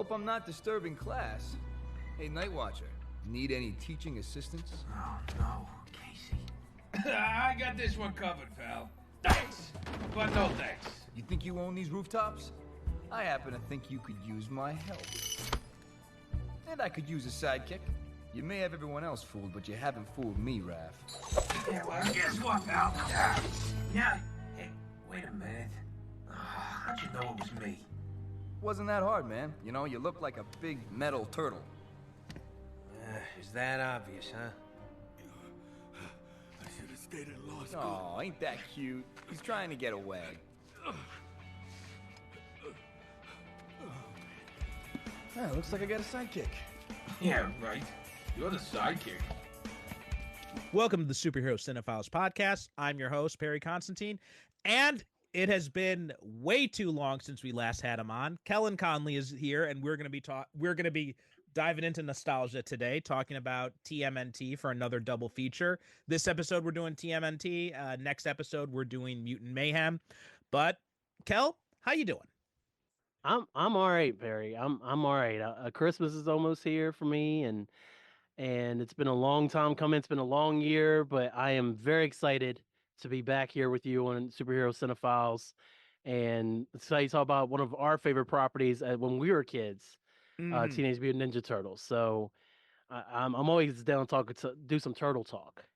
Hope I'm not disturbing class. Hey, Night Watcher, need any teaching assistance? Oh, no, Casey. I got this one covered, pal. Thanks, but no thanks. You think you own these rooftops? I happen to think you could use my help. And I could use a sidekick. You may have everyone else fooled, but you haven't fooled me, Raph. Yeah, well, guess what, pal? Yeah. Hey, wait a minute. How'd you know it was me? Wasn't that hard, man. You know, you look like a big metal turtle. Is that obvious, huh? I should have stayed in law school. Oh, ain't that cute? He's trying to get away. Ah, looks like I got a sidekick. Yeah, right. You're the sidekick. Welcome to the Superhero Cinephiles Podcast. I'm your host, Perry Constantine, and it has been way too long since we last had him on. Kelen Conley is here, and we're going to be diving into nostalgia today, talking about TMNT for another double feature. This episode we're doing TMNT. Next episode we're doing Mutant Mayhem. But Kel, how you doing? I'm all right, Perry. I'm all right. Christmas is almost here for me, and it's been a long time coming. It's been a long year, but I am very excited to be back here with you on Superhero Cinephiles, and to talk about one of our favorite properties when we were kids, Teenage Mutant Ninja Turtles. So I'm always down to do some turtle talk.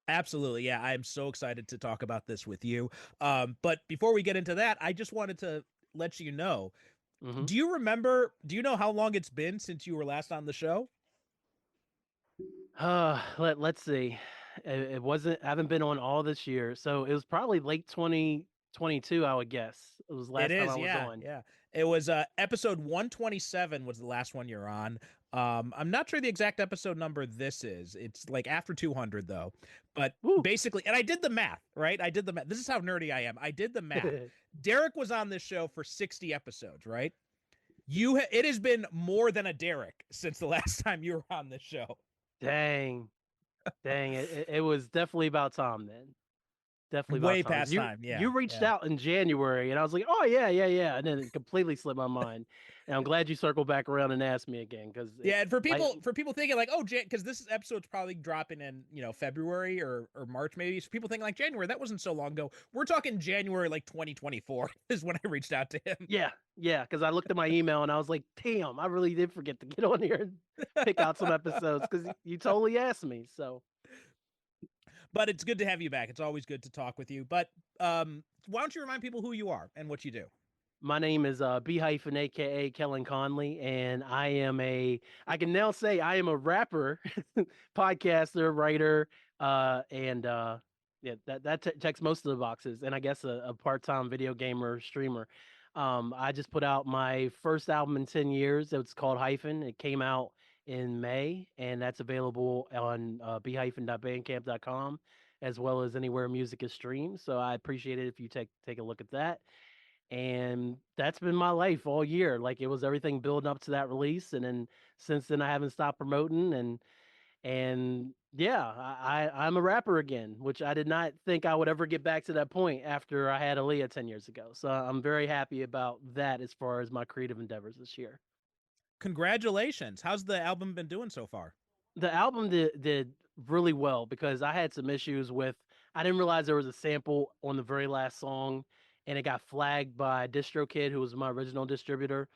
Absolutely. Yeah, I'm so excited to talk about this with you. But before we get into that, I just wanted to let you know, do you know how long it's been since you were last on the show? Let's see. I haven't been on all this year, so it was probably late 2022, I would guess. It was last time I was on. Yeah. It was episode 127 was the last one you're on. I'm not sure the exact episode number this is. It's like after 200 though. But basically, and I did the math, right? I did the math. This is how nerdy I am. I did the math. Derek was on this show for 60 episodes, right? It has been more than a Derek since the last time you were on this show. Dang, it was definitely about time then. Definitely way about time. Past time. Yeah, you reached out in January, and I was like, "Oh yeah," and then it completely slipped my mind. And I'm glad you circled back around and asked me again, because and for people thinking like, oh, because this episode's probably dropping in February or March maybe, so people think like January, that wasn't so long ago. We're talking January like 2024 is when I reached out to him. Yeah, because I looked at my email and I was like, damn, I really did forget to get on here and pick out some episodes, because you totally asked me. So. But it's good to have you back. It's always good to talk with you. But why don't you remind people who you are and what you do? My name is B-Hyphen, a.k.a. Kelen Conley, and I can now say I am a rapper, podcaster, writer, and that checks most of the boxes, and I guess a part-time video gamer, streamer. I just put out my first album in 10 years. It's called Hyphen. It came out in May, and that's available on b-bandcamp.com, as well as anywhere music is streamed. So I appreciate it if you take a look at that. And that's been my life all year. Like, it was everything building up to that release, and then since then I haven't stopped promoting, and yeah, I'm a rapper again, which I did not think I would ever get back to that point after I had Aaliyah 10 years ago. So I'm very happy about that as far as my creative endeavors this year. Congratulations. How's the album been doing so far? The album did really well, because I had some issues with, I didn't realize there was a sample on the very last song, and it got flagged by DistroKid, who was my original distributor,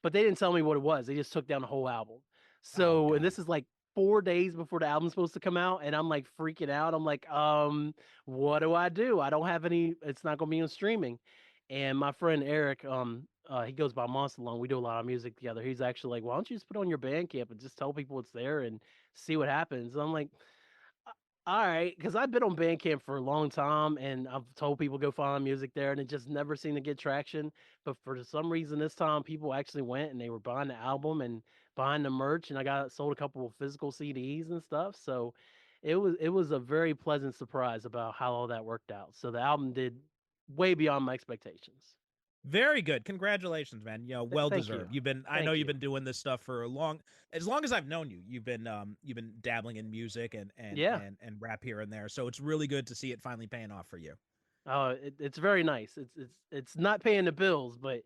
but they didn't tell me what it was. They just took down the whole album. So, and this is like 4 days before the album's supposed to come out, and I'm like freaking out. I'm like, what do? I don't have any, it's not going to be on streaming. And my friend Eric, he goes by Monster Lung. We do a lot of music together. He's actually like, why don't you just put it on your Bandcamp and just tell people it's there and see what happens? And I'm like, all right, because I've been on Bandcamp for a long time, and I've told people go find music there, and it just never seemed to get traction. But for some reason this time, people actually went and they were buying the album and buying the merch, and I sold a couple of physical CDs and stuff. So it was a very pleasant surprise about how all that worked out. So the album did way beyond my expectations. Very good. Congratulations, man. Well deserved. You. You've been doing this stuff for as long as I've known you. You've been dabbling in music and rap here and there. So it's really good to see it finally paying off for you. Oh, it's very nice. It's not paying the bills, but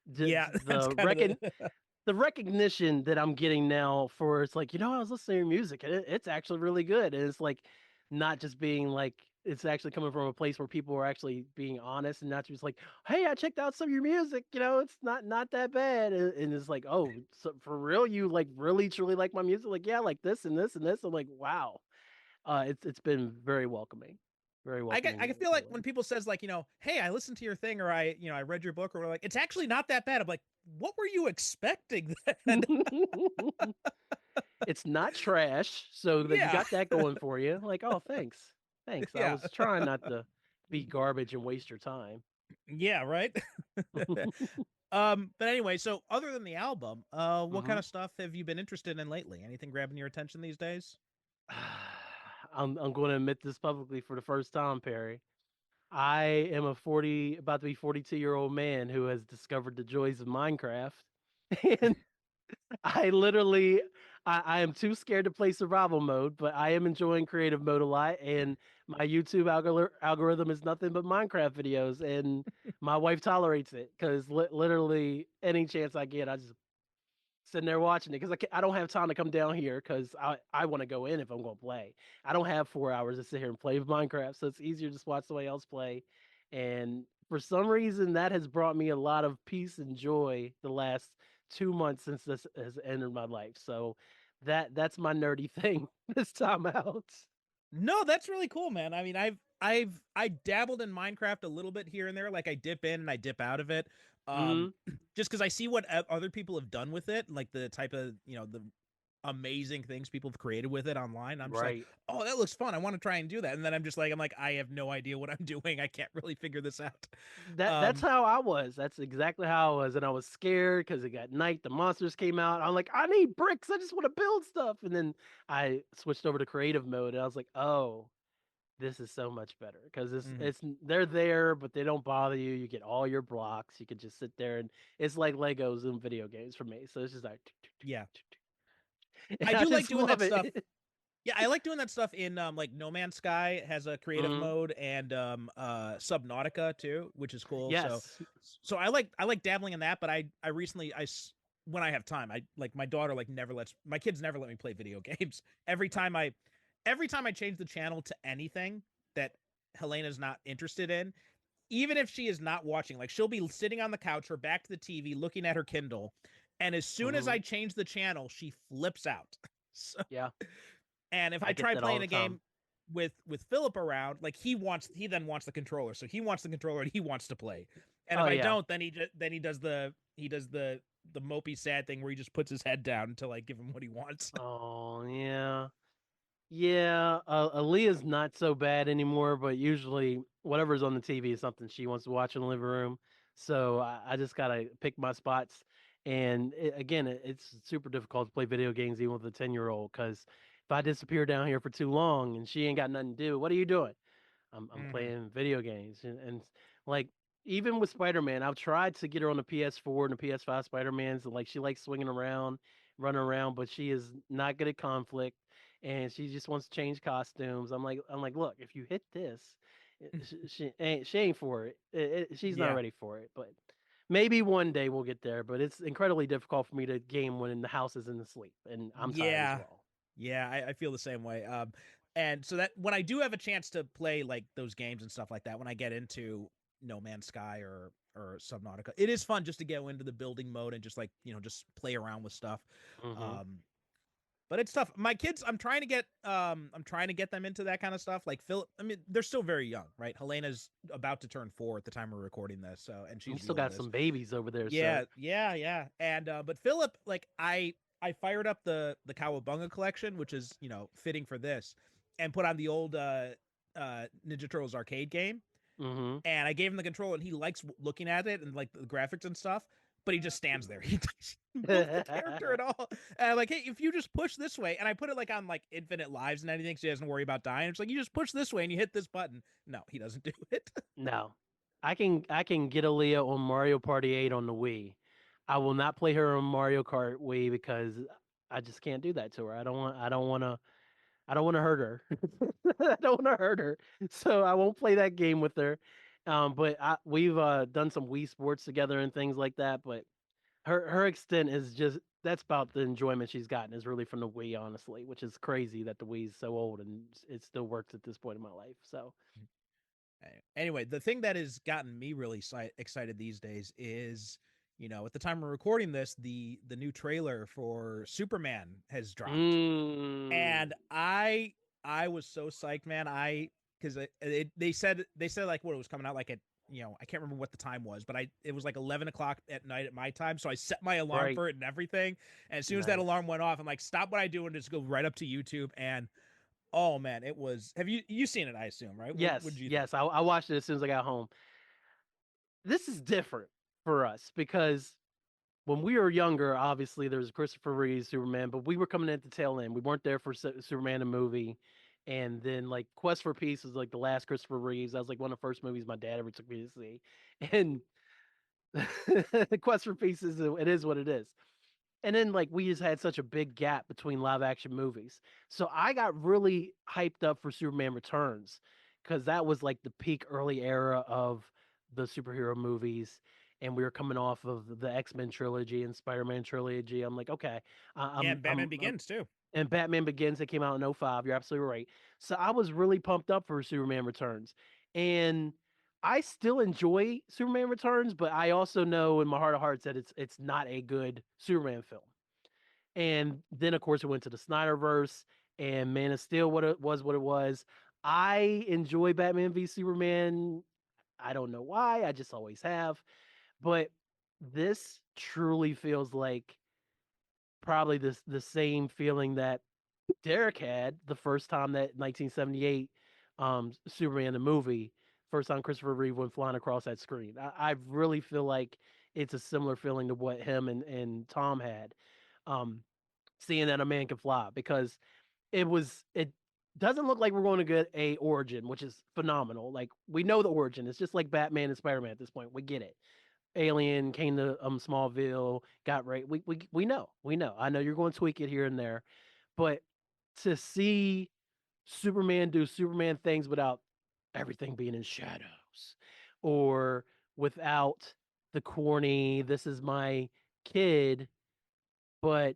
the the recognition that I'm getting now for it's like, I was listening to your music and it's actually really good. And it's like not just being like it's actually coming from a place where people are actually being honest and not just like, hey, I checked out some of your music, it's not that bad. And it's like, oh, so for real, you like really truly like my music? Like, yeah, like this and this and this. I'm like, wow. It's been very welcoming. Very welcoming. I feel like when people says like, hey, I listened to your thing or I read your book or like, it's actually not that bad. I'm like, what were you expecting then? It's not trash, so that you Yeah. got that going for you. Like, oh, thanks. Thanks. I Yeah. was trying not to be garbage and waste your time. Yeah, right. But anyway, so other than the album, what kind of stuff have you been interested in lately? Anything grabbing your attention these days? I'm going to admit this publicly for the first time, Perry. I am about to be 42-year-old man who has discovered the joys of Minecraft. And I literally, I am too scared to play survival mode, but I am enjoying creative mode a lot. And my YouTube algorithm is nothing but Minecraft videos. And my wife tolerates it because literally any chance I get, I just sitting there watching it because I don't have time to come down here because I want to go in if I'm going to play. I don't have 4 hours to sit here and play Minecraft, so it's easier to just watch somebody else play. And for some reason, that has brought me a lot of peace and joy the last 2 months since this has entered my life. So that's my nerdy thing this time out. No, that's really cool, man. I mean, I dabbled in Minecraft a little bit here and there. Like I dip in and I dip out of it. Just because I see what other people have done with it, like the type of the amazing things people have created with it online. I'm just like, oh, that looks fun. I want to try and do that. And then I'm like, I have no idea what I'm doing. I can't really figure this out. That's how I was. That's exactly how I was. And I was scared because it got night. The monsters came out. I'm like, I need bricks. I just want to build stuff. And then I switched over to creative mode and I was like, oh, this is so much better because it's they're there, but they don't bother you. You get all your blocks. You can just sit there and it's like Legos in video games for me. So it's just like, yeah. I do like doing that it. stuff. Yeah, I like doing that stuff in like No Man's Sky has a creative mode and Subnautica too, which is cool. Yes. So I like dabbling in that, but I recently when I have time, I like my daughter my kids never let me play video games. Every time I change the channel to anything that Helena's not interested in, even if she is not watching, like she'll be sitting on the couch, her back to the TV, looking at her Kindle, and as soon as I change the channel, she flips out. So, yeah. And if I try playing a game with Philip around, like he then wants the controller, so he wants the controller and he wants to play. And if I don't, then he does the mopey sad thing where he just puts his head down until I give him what he wants. Oh yeah. Yeah, Aaliyah's not so bad anymore, but usually whatever's on the TV is something she wants to watch in the living room. So I just gotta pick my spots. And it's super difficult to play video games even with a 10-year-old because if I disappear down here for too long and she ain't got nothing to do, what are you doing? I'm playing video games and like even with Spider-Man, I've tried to get her on the PS4 and the PS5 Spider-Mans. And, like she likes swinging around, running around, but she is not good at conflict and she just wants to change costumes. I'm like, look, if you hit this, she ain't for it. She's not ready for it. But maybe one day we'll get there. But it's incredibly difficult for me to game when the house is in the sleep, and I'm tired as well. Yeah, I feel the same way. And so that when I do have a chance to play like those games and stuff like that, when I get into No Man's Sky or Subnautica, it is fun just to go into the building mode and just like just play around with stuff. But it's tough. My kids, I'm trying to get them into that kind of stuff. Like Philip, I mean, they're still very young, right? Helena's about to turn 4 at the time we're recording this, so and she's still got some babies over there. Yeah, so. yeah. And but Philip, like I fired up the Cowabunga collection, which is fitting for this, and put on the old Ninja Turtles arcade game. And I gave him the controller, and he likes looking at it and like the graphics and stuff. But he just stands there. He doesn't move the character at all. And I'm like, hey, if you just push this way, and I put it like on like infinite lives and anything, so he doesn't worry about dying. It's like you just push this way and you hit this button. No, he doesn't do it. No, I can get Aaliyah on Mario Party 8 on the Wii. I will not play her on Mario Kart Wii because I just can't do that to her. I don't want to hurt her. I don't want to hurt her. So I won't play that game with her. But we've done some Wii Sports together and things like that. But her extent is just that's about the enjoyment she's gotten is really from the Wii, honestly, which is crazy that the Wii's so old and it still works at this point in my life. So Anyway, the thing that has gotten me really excited these days is, at the time we're recording this, the new trailer for Superman has dropped, mm, and I was so psyched, man. Because they said like what it was coming out like at I can't remember what the time was, but it was like 11 o'clock at night at my time, so I set my alarm right, for it and everything. And as soon as that nice. alarm went off, I'm like, stop what I do and just go right up to YouTube. And oh man, it was. Have you seen it? I assume, right? What Yes, did you think? yes. I watched it as soon as I got home. This is different for us because when we were younger, obviously there was Christopher Reeve Superman, but we were coming at the tail end. We weren't there for Superman the movie, and then like Quest for Peace was like the last Christopher Reeves. That was like one of the first movies my dad ever took me to see, and the Quest for Peace is what it is. And then like we just had such a big gap between live action movies, so I got really hyped up for Superman Returns because that was like the peak early era of the superhero movies, and we were coming off of the X-Men trilogy and Spider-Man trilogy. I'm like, okay, Yeah, and Batman Begins too. and Batman Begins that came out in '05. You're absolutely right. So I was really pumped up for Superman Returns. And I still enjoy Superman Returns, but I also know in my heart of hearts that it's not a good Superman film. And then of course it went to the Snyderverse and Man of Steel what it was. I enjoy Batman v Superman. I don't know why. I just always have. But this truly feels like probably the same feeling that Derek had the first time that 1978 Superman the movie, first time Christopher Reeve went flying across that screen. I really feel like it's a similar feeling to what him and Tom had, um, seeing that a man can fly because it doesn't look like we're going to get a origin, which is phenomenal. Like we know the origin. It's just like Batman and Spider Man at this point. We get it. Alien came to Smallville, got right. We know. We know. I know you're going to tweak it here and there, but to see Superman do Superman things without everything being in shadows or without the corny, this is my kid, but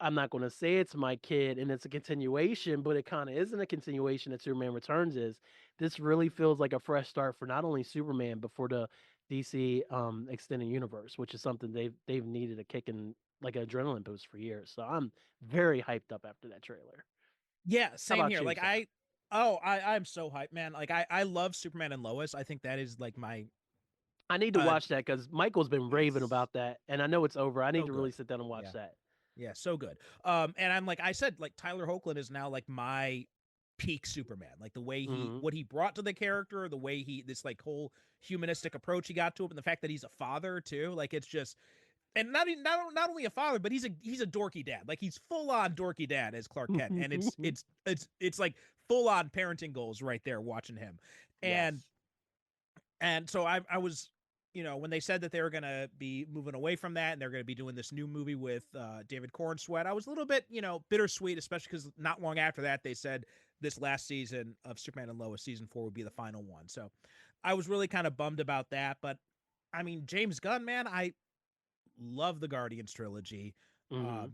I'm not going to say it's my kid and it's a continuation, but it kind of isn't a continuation that Superman Returns is. This really feels like a fresh start for not only Superman, but for the DC extended universe, which is something they've needed a kick in like an adrenaline boost for years. So I'm very hyped up after that trailer. Yeah, How same about here. you, Like sir? I'm so hyped, man. Like I love Superman and Lois. I think that is like my I need to uh watch that because Michael's been raving yes, about that, and I know it's over. I need so to good. really sit down and watch Yeah. that. Yeah, so good. And I'm like I said, like Tyler Hoechlin is now like my peak Superman. Like the way Hmm. what he brought to the character, the way he this like whole humanistic approach he got to him, and the fact that he's a father too. Like it's just and not only a father, but he's a dorky dad. Like he's full on dorky dad as Clark Kent, and it's like full on parenting goals right there watching him, Yes. and so I was when they said that they were gonna be moving away from that and they're gonna be doing this new movie with David Cornsweet, I was a little bit bittersweet, especially because not long after that they said this last season of Superman and Lois season 4 would be the final one. So I was really kind of bummed about that, but I mean James Gunn, man, I love the Guardians trilogy. Hmm. Um,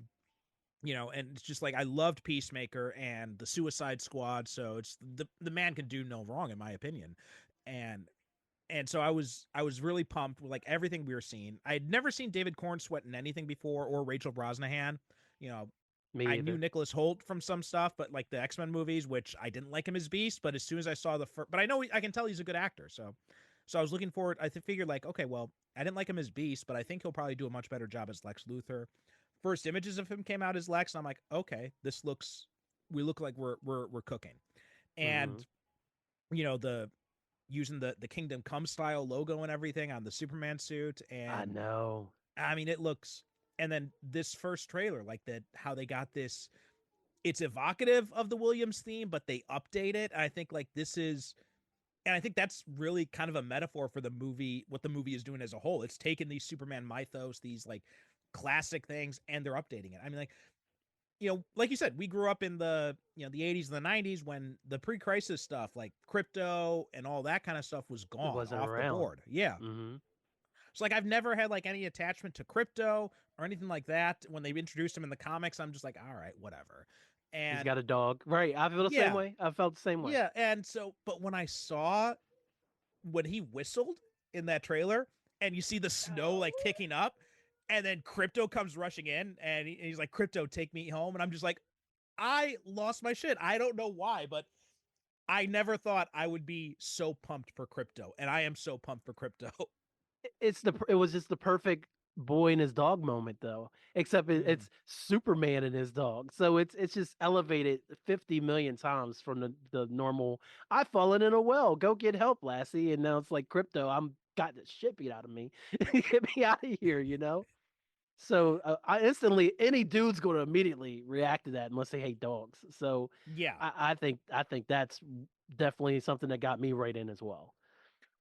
and it's just like I loved Peacemaker and the Suicide Squad, so it's the man can do no wrong in my opinion. And so I was really pumped with like everything we were seeing. I had never seen David Cornsweet in anything before or Rachel Brosnahan. You know, Me I knew either. Nicholas Holt from some stuff, but like the X-Men movies, which I didn't like him as Beast, but as soon as I saw the first, but I know I can tell he's a good actor, so I was looking forward. Figured like, okay, well, I didn't like him as Beast, but I think he'll probably do a much better job as Lex Luthor. First images of him came out as Lex, and I'm like, okay, we look like we're cooking, Hmm. and the using the Kingdom Come style logo and everything on the Superman suit, I and know. I mean it looks. And then this first trailer, like that, how they got this, it's evocative of the Williams theme, but they update it. I think like this is, and I think that's really kind of a metaphor for the movie, what the movie is doing as a whole. It's taken these Superman mythos, these like classic things, and they're updating it. I mean, like like you said, we grew up in the 80s and the 90s when the pre-crisis stuff, like crypto and all that kind of stuff, was It gone wasn't off the around. board. Yeah, Hmm. So like I've never had like any attachment to Crypto or anything like that. When they introduced him in the comics, I'm just like, all right, whatever. He's And got a dog. Right. I feel the same yeah, way. I felt the same way. yeah. And so, but when I saw when he whistled in that trailer and you see the snow like kicking up and then Crypto comes rushing in and he's like, Crypto, take me home. And I'm just like, I lost my shit. I don't know why, but I never thought I would be so pumped for Crypto. And I am so pumped for Crypto. It was just the perfect boy and his dog moment though, except it's Superman and his dog, so it's just elevated 50 million times from the normal I've fallen in a well, go get help, lassie, and now it's like Crypto, I'm got the shit beat out of me. Get me out of here, you know. So I instantly, any dude's going to immediately react to that unless they hate dogs. So Yeah. I think that's definitely something that got me right in as well.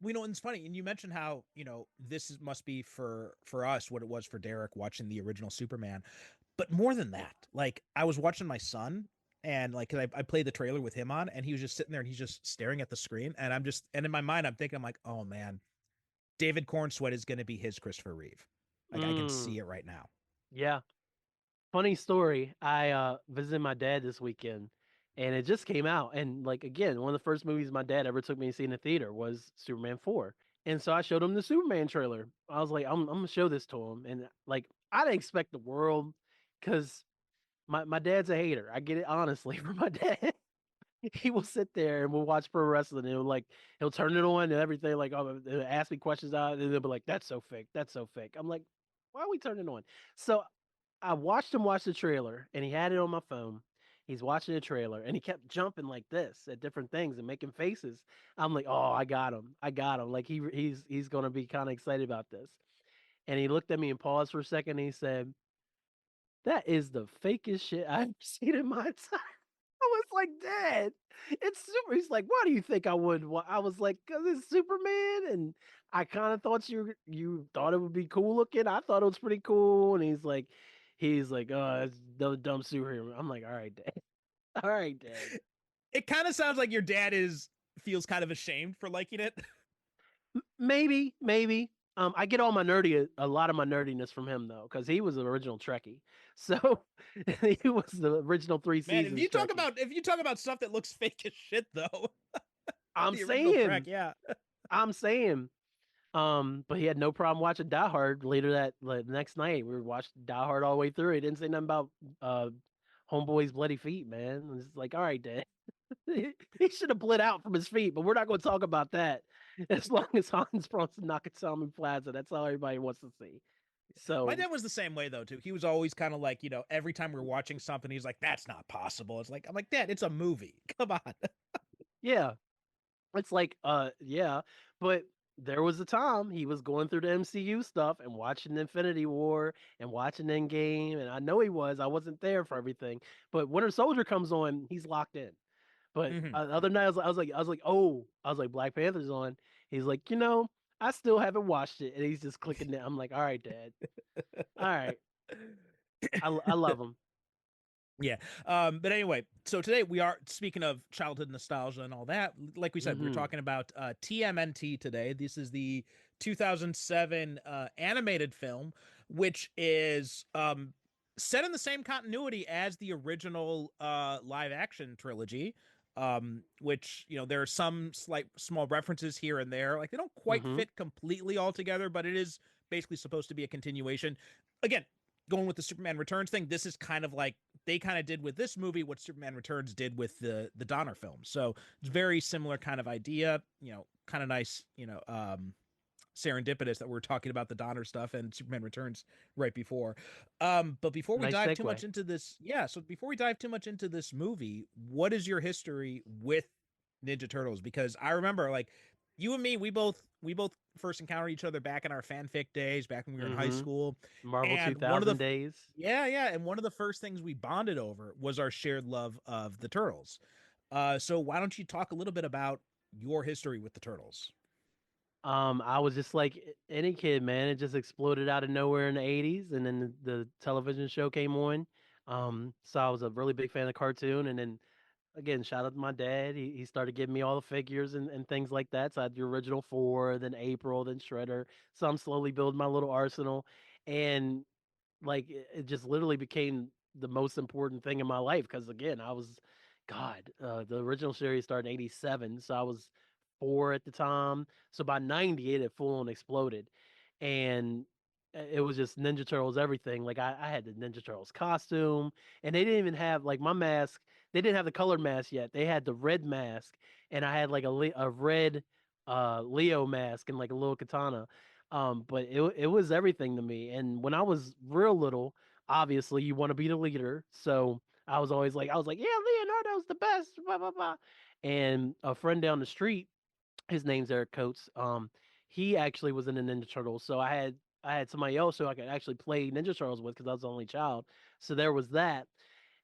We know, and it's funny, and you mentioned how this must be for us what it was for Derek watching the original Superman, but more than that, like I was watching my son, and like 'cause I played the trailer with him on, and he was just sitting there and he's just staring at the screen, and in my mind I'm thinking, I'm like, oh man, David Cornsweet is going to be his Christopher Reeve, like I can see it right now. Yeah. Funny story. I visited my dad this weekend and it just came out. And like again, one of the first movies my dad ever took me to see in the theater was Superman 4. And so I showed him the Superman trailer. I was like, I'm gonna show this to him. And like I didn't expect the world because my dad's a hater. I get it honestly from my dad. He will sit there and we'll watch pro wrestling and he'll turn it on and everything, like ask me questions out and they'll be like, that's so fake. That's so fake. I'm like, why are we turning it on? So I watched him watch the trailer and he had it on my phone. He's watching the trailer and he kept jumping like this at different things and making faces. I'm like, oh, I got him. I got him. Like he's gonna be kind of excited about this. And he looked at me and paused for a second and he said, that is the fakest shit I've seen in my time. I was like, Dad, it's super. He's like, why do you think I would? I was like, because it's Superman, and I kind of thought you thought it would be cool looking. I thought it was pretty cool, and he's like, oh, it's the dumb superhero. I'm like, all right, Dad, all right, Dad. It kind of sounds like your dad feels kind of ashamed for liking it. Maybe. I get all my a lot of my nerdiness from him though, because he was the original Trekkie. So he was the original three Man, seasons. if you talk about stuff that looks fake as shit though, I'm the original saying, Trek, yeah. I'm saying. But he had no problem watching Die Hard later that next night. We were watching Die Hard all the way through. He didn't say nothing about Homeboy's bloody feet, man. It's like, all right, Dad. He should have bled out from his feet, but we're not going to talk about that. As long as Hans Bronson Nakatomi Plaza, that's all everybody wants to see. So my dad was the same way though too. He was always kind of like, every time we were watching something, he's like, "That's not possible." I'm like, Dad, it's a movie. Come on. yeah, it's like, yeah, but there was a time he was going through the MCU stuff and watching Infinity War and watching Endgame, and I know he was. I wasn't there for everything, but Winter Soldier comes on, he's locked in. But the other night, I was like, Black Panther's on. He's like, I still haven't watched it, and he's just clicking it. I'm like, all right, Dad, all right. I love him. Yeah. But anyway, so today we are speaking of childhood nostalgia and all that. Like we said, we're talking about TMNT today. This is the 2007 animated film, which is set in the same continuity as the original live action trilogy. Which there are some slight small references here and there. Like they don't quite fit completely all together, but it is basically supposed to be a continuation. Again, going with the Superman Returns thing, this is kind of like they kind of did with this movie what Superman Returns did with the Donner film. So it's very similar kind of idea, kind of nice, serendipitous that we're talking about the Donner stuff and Superman Returns right before. But before we dive too much into this, so before we dive too much into this movie, what is your history with Ninja Turtles? Because I remember like you and me, we both first encountered each other back in our fanfic days, back when we were in high school. Marvel 2000 days. Yeah. And one of the first things we bonded over was our shared love of the Turtles. So why don't you talk a little bit about your history with the Turtles? I was just like any kid, man. It just exploded out of nowhere in the 80s, and then the television show came on. So I was a really big fan of the cartoon, and then again, shout out to my dad. He started giving me all the figures and things like that. So I had the original four, then April, then Shredder. So I'm slowly building my little arsenal, and like it just literally became the most important thing in my life because again, I was, God, the original series started in '87, so I was 4 at the time. So by '90, it had full on exploded, and it was just Ninja Turtles everything. Like I had the Ninja Turtles costume, and they didn't even have like my mask. They didn't have the colored mask yet. They had the red mask, and I had like a red Leo mask and like a little katana. But it was everything to me. And when I was real little, obviously you want to be the leader. So I was like, yeah, Leonardo's the best, blah blah blah. And a friend down the street, his name's Eric Coates. He actually was in the Ninja Turtles, so I had somebody else who I could actually play Ninja Turtles with because I was the only child. So there was that.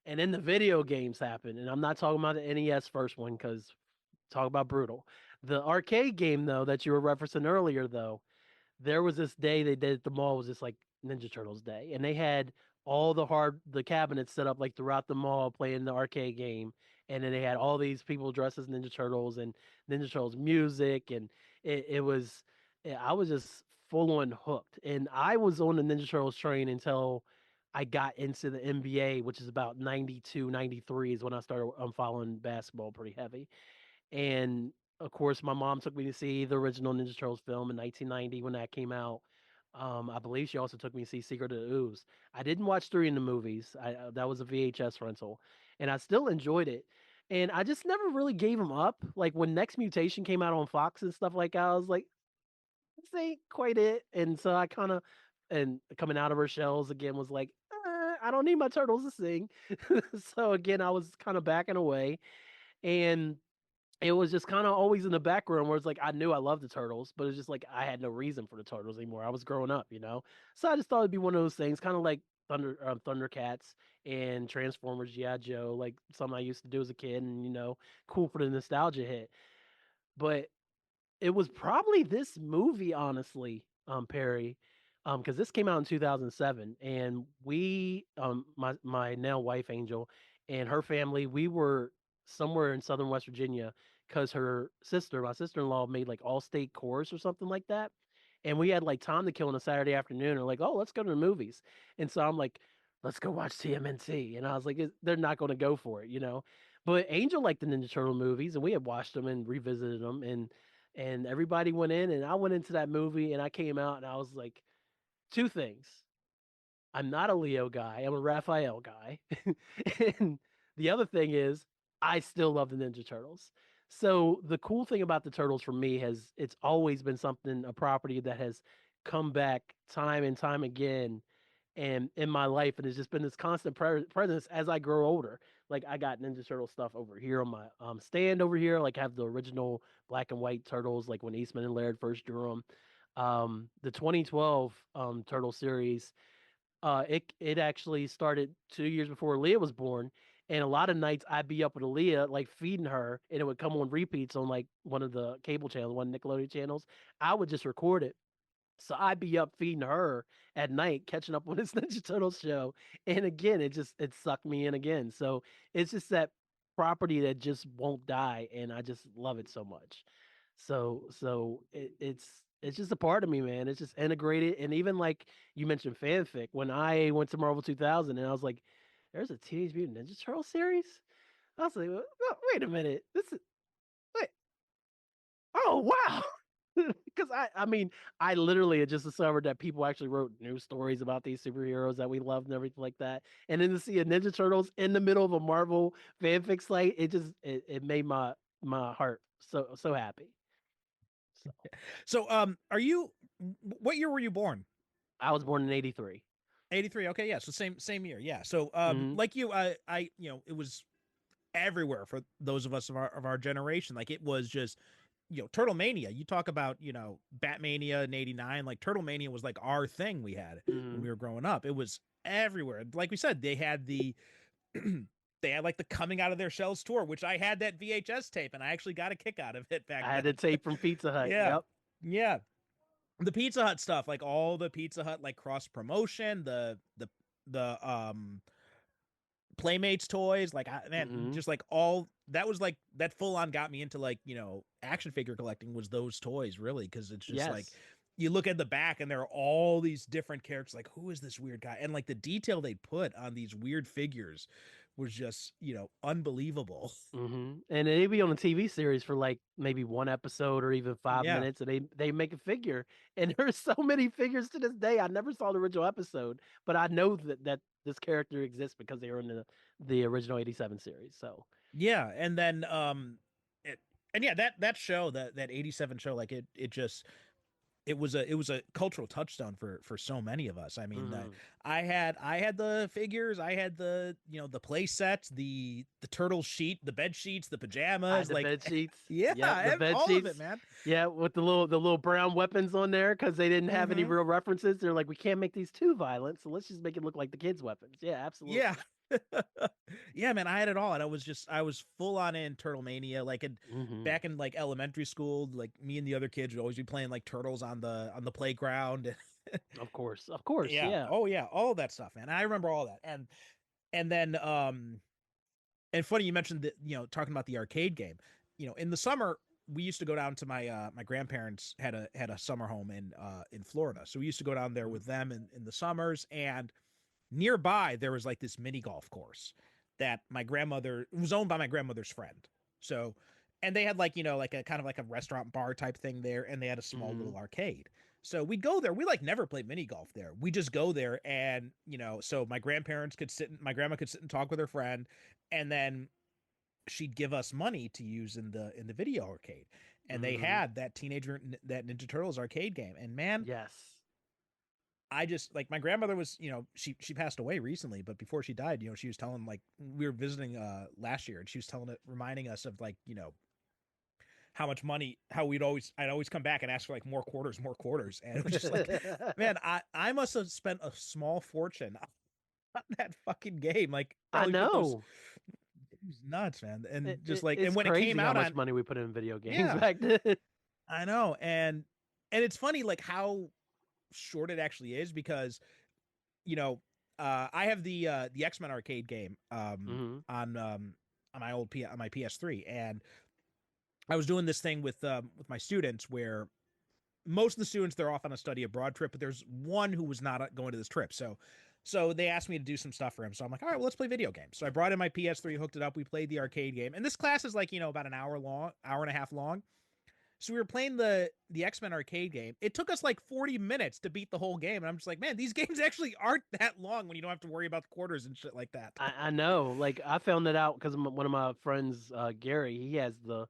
And then the video games happened, and I'm not talking about the NES first one because talk about brutal. The arcade game though that you were referencing earlier though, there was this day they did at the mall was just like Ninja Turtles Day, and they had all the cabinets set up like throughout the mall playing the arcade game, and then they had all these people dressed as Ninja Turtles and Ninja Turtles music, and it was I was just full on hooked, and I was on the Ninja Turtles train until I got into the NBA, which is about 92, 93 is when I started following basketball pretty heavy. And of course, my mom took me to see the original Ninja Turtles film in 1990 when that came out. I believe she also took me to see Secret of the Ooze. I didn't watch three in the movies. That was a VHS rental, and I still enjoyed it. And I just never really gave them up. Like when Next Mutation came out on Fox and stuff like that, I was like, this ain't quite it. And so I kind of, and coming out of her shells again was like, I don't need my turtles to sing. So again, I was kind of backing away, and it was just kind of always in the background where it's like I knew I loved the turtles, but it's just like I had no reason for the turtles anymore. I was growing up, you know. So I just thought it'd be one of those things, kind of like Thundercats and Transformers, GI Joe, like something I used to do as a kid, and cool for the nostalgia hit. But it was probably this movie, honestly, Perry, because this came out in 2007, and my now wife Angel, and her family, we were somewhere in Southern West Virginia, because my sister-in-law, made like all-state course or something like that, and we had like time to kill on a Saturday afternoon, and like, oh, let's go to the movies, and so I'm like, let's go watch TMNT, and I was like, they're not going to go for it, you know. But Angel liked the Ninja Turtle movies, and we had watched them and revisited them, and everybody went in, and I went into that movie, and I came out and I was like, two things. I'm not a Leo guy, I'm a Raphael guy. And the other thing is I still love the Ninja Turtles. So the cool thing about the Turtles for me has it's always been something, a property that has come back time and time again and in my life, and it's just been this constant presence as I grow older. Like I got Ninja Turtle stuff over here on my stand over here. Like I have the original black and white turtles, like when Eastman and Laird first drew them. The 2012 Turtle series, it actually started 2 years before Leah was born, and a lot of nights I'd be up with Leah, like feeding her, and it would come on repeats on like one of the cable channels, one of the Nickelodeon channels. I would just record it, so I'd be up feeding her at night, catching up on this Ninja Turtles show. And again, it sucked me in again. So it's just that property that just won't die, and I just love it so much. It's just a part of me, man. It's just integrated. And even like you mentioned fanfic, when I went to Marvel 2000 and I was like, there's a Teenage Mutant Ninja Turtle series? I was like, wait a minute. Wait, oh wow. Because I mean, I literally had just discovered that people actually wrote news stories about these superheroes that we loved and everything like that. And then to see a Ninja Turtles in the middle of a Marvel fanfic site, it made my heart so happy. So So, are you? What year were you born? I was born in '83. 83. Okay, yeah. So same year. Yeah. So, Mm-hmm. like you, it was everywhere for those of us of our generation. Like it was just Turtle Mania. You talk about Batmania in '89. Like Turtle Mania was like our thing we had when Mm-hmm. we were growing up. It was everywhere. Like we said, they had the they had like the coming out of their shells tour, which I had that VHS tape, and I actually got a kick out of it back I had then. the tape from Pizza Hut. Yeah, Yep. yeah. The Pizza Hut stuff, like all the Pizza Hut like cross promotion, the Playmates toys, like man, just like all that was like that full on got me into like, you know, action figure collecting was those toys really, because it's just like you look at the back and there are all these different characters, like who is this weird guy, and like the detail they put on these weird figures was just, you know, unbelievable. And they'd be on a TV series for like maybe one episode or even 5 minutes, and they make a figure. And there's so many figures to this day. I never saw the original episode, but I know that this character exists because they were in the original '87 series. So yeah, and then and yeah, that show, that '87 show, like it just it was a cultural touchstone for so many of us. I mean, I had the figures, I had the, you know, the play sets, the turtle sheet, the bed sheets, the pajamas, the like bed sheets. yeah, the bed all sheets. of it, man. Yeah, with the little brown weapons on there because they didn't have any real references. They're like, we can't make these too violent, so let's just make it look like the kids' weapons. Yeah, absolutely. Yeah. Yeah, man, I had it all, and I was full on in Turtle Mania. Like back in like elementary school, like me and the other kids would always be playing like turtles on the playground. Of course, yeah. Oh yeah, all that stuff, man. I remember all that, and then and funny you mentioned that, you know, talking about the arcade game. You know, in the summer we used to go down to my grandparents had a summer home in Florida, so we used to go down there with them in the summers, and nearby there was like this mini golf course that my grandmother, it was owned by my grandmother's friend. So, and they had like, you know, like a kind of like a restaurant bar type thing there, and they had a small little arcade. So we'd go there. We like never played mini golf there. We just go there, and, you know, so my grandma could sit and talk with her friend, and then she'd give us money to use in the video arcade. And they had that that Ninja Turtles arcade game. And man, yes, I just like, my grandmother was, you know, she passed away recently, but before she died, you know, she was telling, like, we were visiting last year, and she was reminding us of, like, you know, how much money, how I'd always come back and ask for like more quarters, and it was just like, man, I must have spent a small fortune on that fucking game. Like, I know. It was nuts, man. And just like, it's and when it came out, how much money we put in video games back then. I know. And it's funny, like, how short it actually is, because, you know, I have the X-Men arcade game on my old on my PS3, and I was doing this thing with my students where most of the students, they're off on a study abroad trip, but there's one who was not going to this trip. So they asked me to do some stuff for him. So I'm like, all right, well, let's play video games. So I brought in my PS3, hooked it up. We played the arcade game. And this class is like, you know, about an hour and a half long. So we were playing the X-Men arcade game. It took us like 40 minutes to beat the whole game. And I'm just like, man, these games actually aren't that long when you don't have to worry about the quarters and shit like that. I know. Like, I found that out because one of my friends, Gary, he has the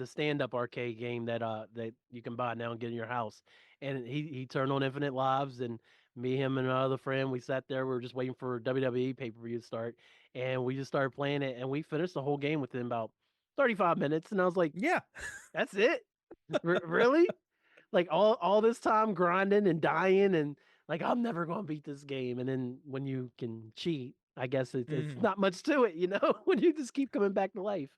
stand-up arcade game that you can buy now and get in your house. And he turned on Infinite Lives, and me, him, and another friend, we sat there. We were just waiting for WWE pay-per-view to start. And we just started playing it. And we finished the whole game within about 35 minutes. And I was like, yeah, that's it? Really? Like all this time grinding and dying, and like, I'm never going to beat this game. And then when you can cheat, I guess it's not much to it, you know, when you just keep coming back to life.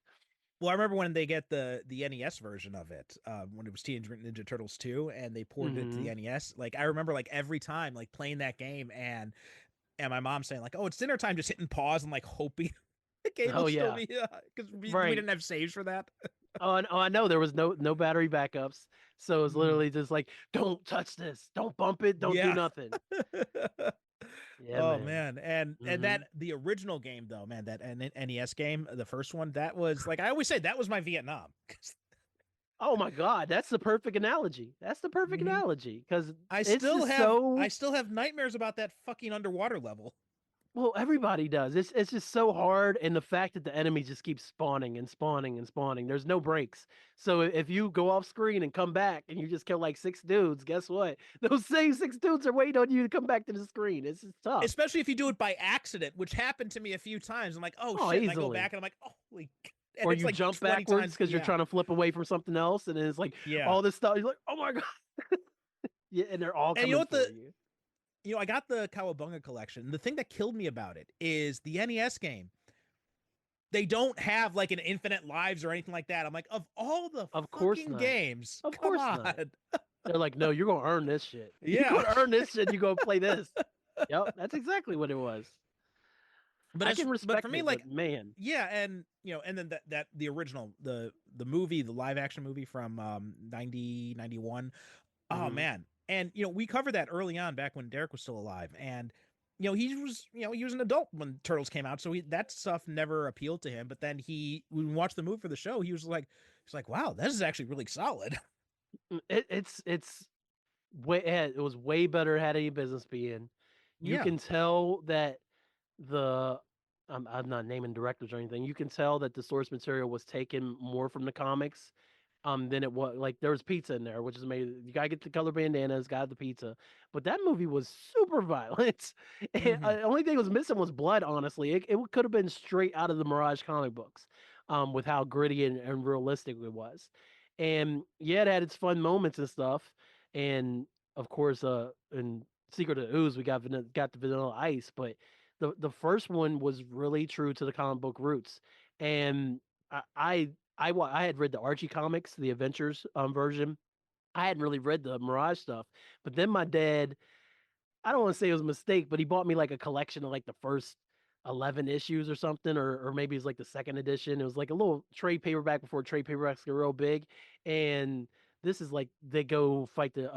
Well, I remember when they get the NES version of it, when it was Teenage Mutant Ninja Turtles 2, and they ported it to the NES. Like, I remember like every time like playing that game, and my mom saying like, "Oh, it's dinner time," just hitting pause and like hoping the game will still be, because we didn't have saves for that. I know there was no battery backups, so it was literally just like, don't touch this, don't bump it, don't do nothing. Yeah, man. And that the original game though, man, that NES game, the first one, that was like, I always say that was my Vietnam. Oh my God, that's the perfect analogy. That's the perfect analogy, because I still have nightmares about that fucking underwater level. Well, everybody does. It's just so hard, and the fact that the enemy just keeps spawning and spawning and spawning. There's no breaks. So if you go off screen and come back and you just kill like 6 dudes, guess what? Those same 6 dudes are waiting on you to come back to the screen. It's just tough. Especially if you do it by accident, which happened to me a few times. I'm like, oh shit, and I go back and I'm like, holy. And or you like jump backwards because you're trying to flip away from something else, and then it's like all this stuff. You're like, oh my God. Yeah, and they're all coming for you. You know, I got the Cowabunga collection. The thing that killed me about it is the NES game. They don't have like an infinite lives or anything like that. I'm like, of all the fucking games, of course not. They're like, no, you're gonna earn this shit. Yeah, you're gonna earn this shit. You go play this. Yep, that's exactly what it was. But I can respect for me, it, like, but man, yeah, and and then that the original the movie, the live action movie from 91. Oh mhm. man. And we covered that early on back when Derek was still alive. And he was an adult when Turtles came out, so that stuff never appealed to him. But then when we watched the movie for the show, he's like, wow, this is actually really solid. It's way it was way better had any business being. You Yeah. can tell that the I'm not naming directors or anything. You can tell that the source material was taken more from the comics than it was. Like there was pizza in there, which is amazing. You gotta get the color bandanas, got the pizza, but that movie was super violent. And, Hmm. the only thing was missing was blood. Honestly, it could have been straight out of the Mirage comic books, with how gritty and realistic it was. And yeah, it had its fun moments and stuff. And of course, in Secret of the Ooze, we got the Vanilla Ice, but the first one was really true to the comic book roots. And I I I had read the Archie comics, the Adventures version. I hadn't really read the Mirage stuff, but then my dad, I don't want to say it was a mistake, but he bought me like a collection of like the first 11 issues or something, or maybe it's like the second edition. It was like a little trade paperback before trade paperbacks get real big. And this is like they go fight the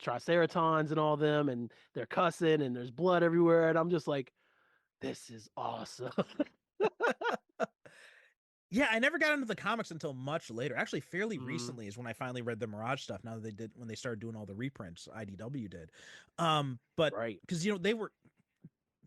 Triceratons and all them, and they're cussing and there's blood everywhere. And I'm just like, this is awesome. Yeah, I never got into the comics until much later. Actually, fairly Mhm. recently is when I finally read the Mirage stuff. Now that when they started doing all the reprints, IDW did. But Right. because they were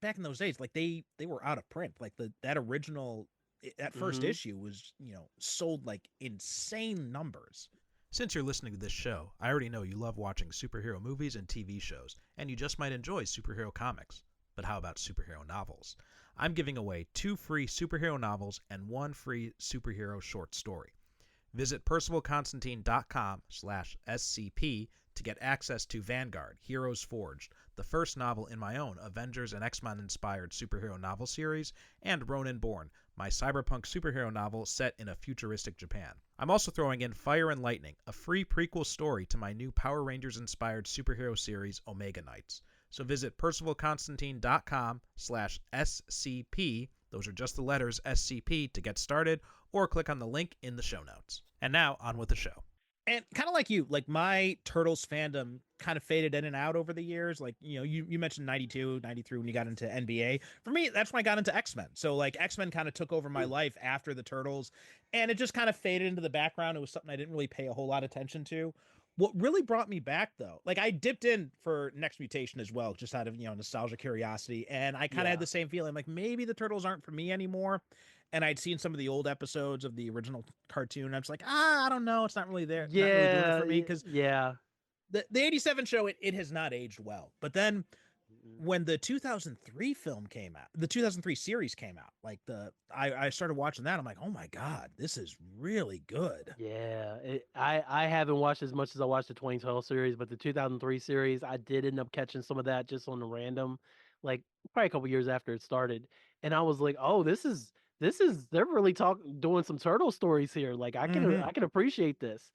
back in those days, like they were out of print. Like that original that first Mhm. issue was sold like insane numbers. Since you're listening to this show, I already know you love watching superhero movies and TV shows, and you just might enjoy superhero comics. But how about superhero novels? I'm giving away 2 free superhero novels and 1 free superhero short story. Visit percivalconstantine.com/SCP to get access to Vanguard, Heroes Forged, the first novel in my own Avengers and X-Men inspired superhero novel series, and Ronin Born, my cyberpunk superhero novel set in a futuristic Japan. I'm also throwing in Fire and Lightning, a free prequel story to my new Power Rangers inspired superhero series Omega Knights. So visit percivalconstantine.com/SCP, those are just the letters SCP, to get started, or click on the link in the show notes. And now, on with the show. And kind of like you, like my Turtles fandom kind of faded in and out over the years. Like, you mentioned 92, 93 when you got into NBA. For me, that's when I got into X-Men. So like X-Men kind of took over my life after the Turtles, and it just kind of faded into the background. It was something I didn't really pay a whole lot of attention to. What really brought me back though, like I dipped in for Next Mutation as well, just out of, nostalgia curiosity. And I kind of had Yeah. the same feeling, like maybe the Turtles aren't for me anymore. And I'd seen some of the old episodes of the original cartoon. I was like, I don't know. It's not really there. Not really doing it for me. Cause Yeah. the 87 show, it has not aged well. But then Mhm. when the 2003 film came out, the 2003 series came out, like I started watching that. I'm like, oh my God, this is really good. Yeah, I haven't watched as much as I watched the 2012 series, but the 2003 series, I did end up catching some of that just on the random, like probably a couple years after it started, and I was like, oh, this is they're really doing some turtle stories here. Like Mm-hmm. I can appreciate this.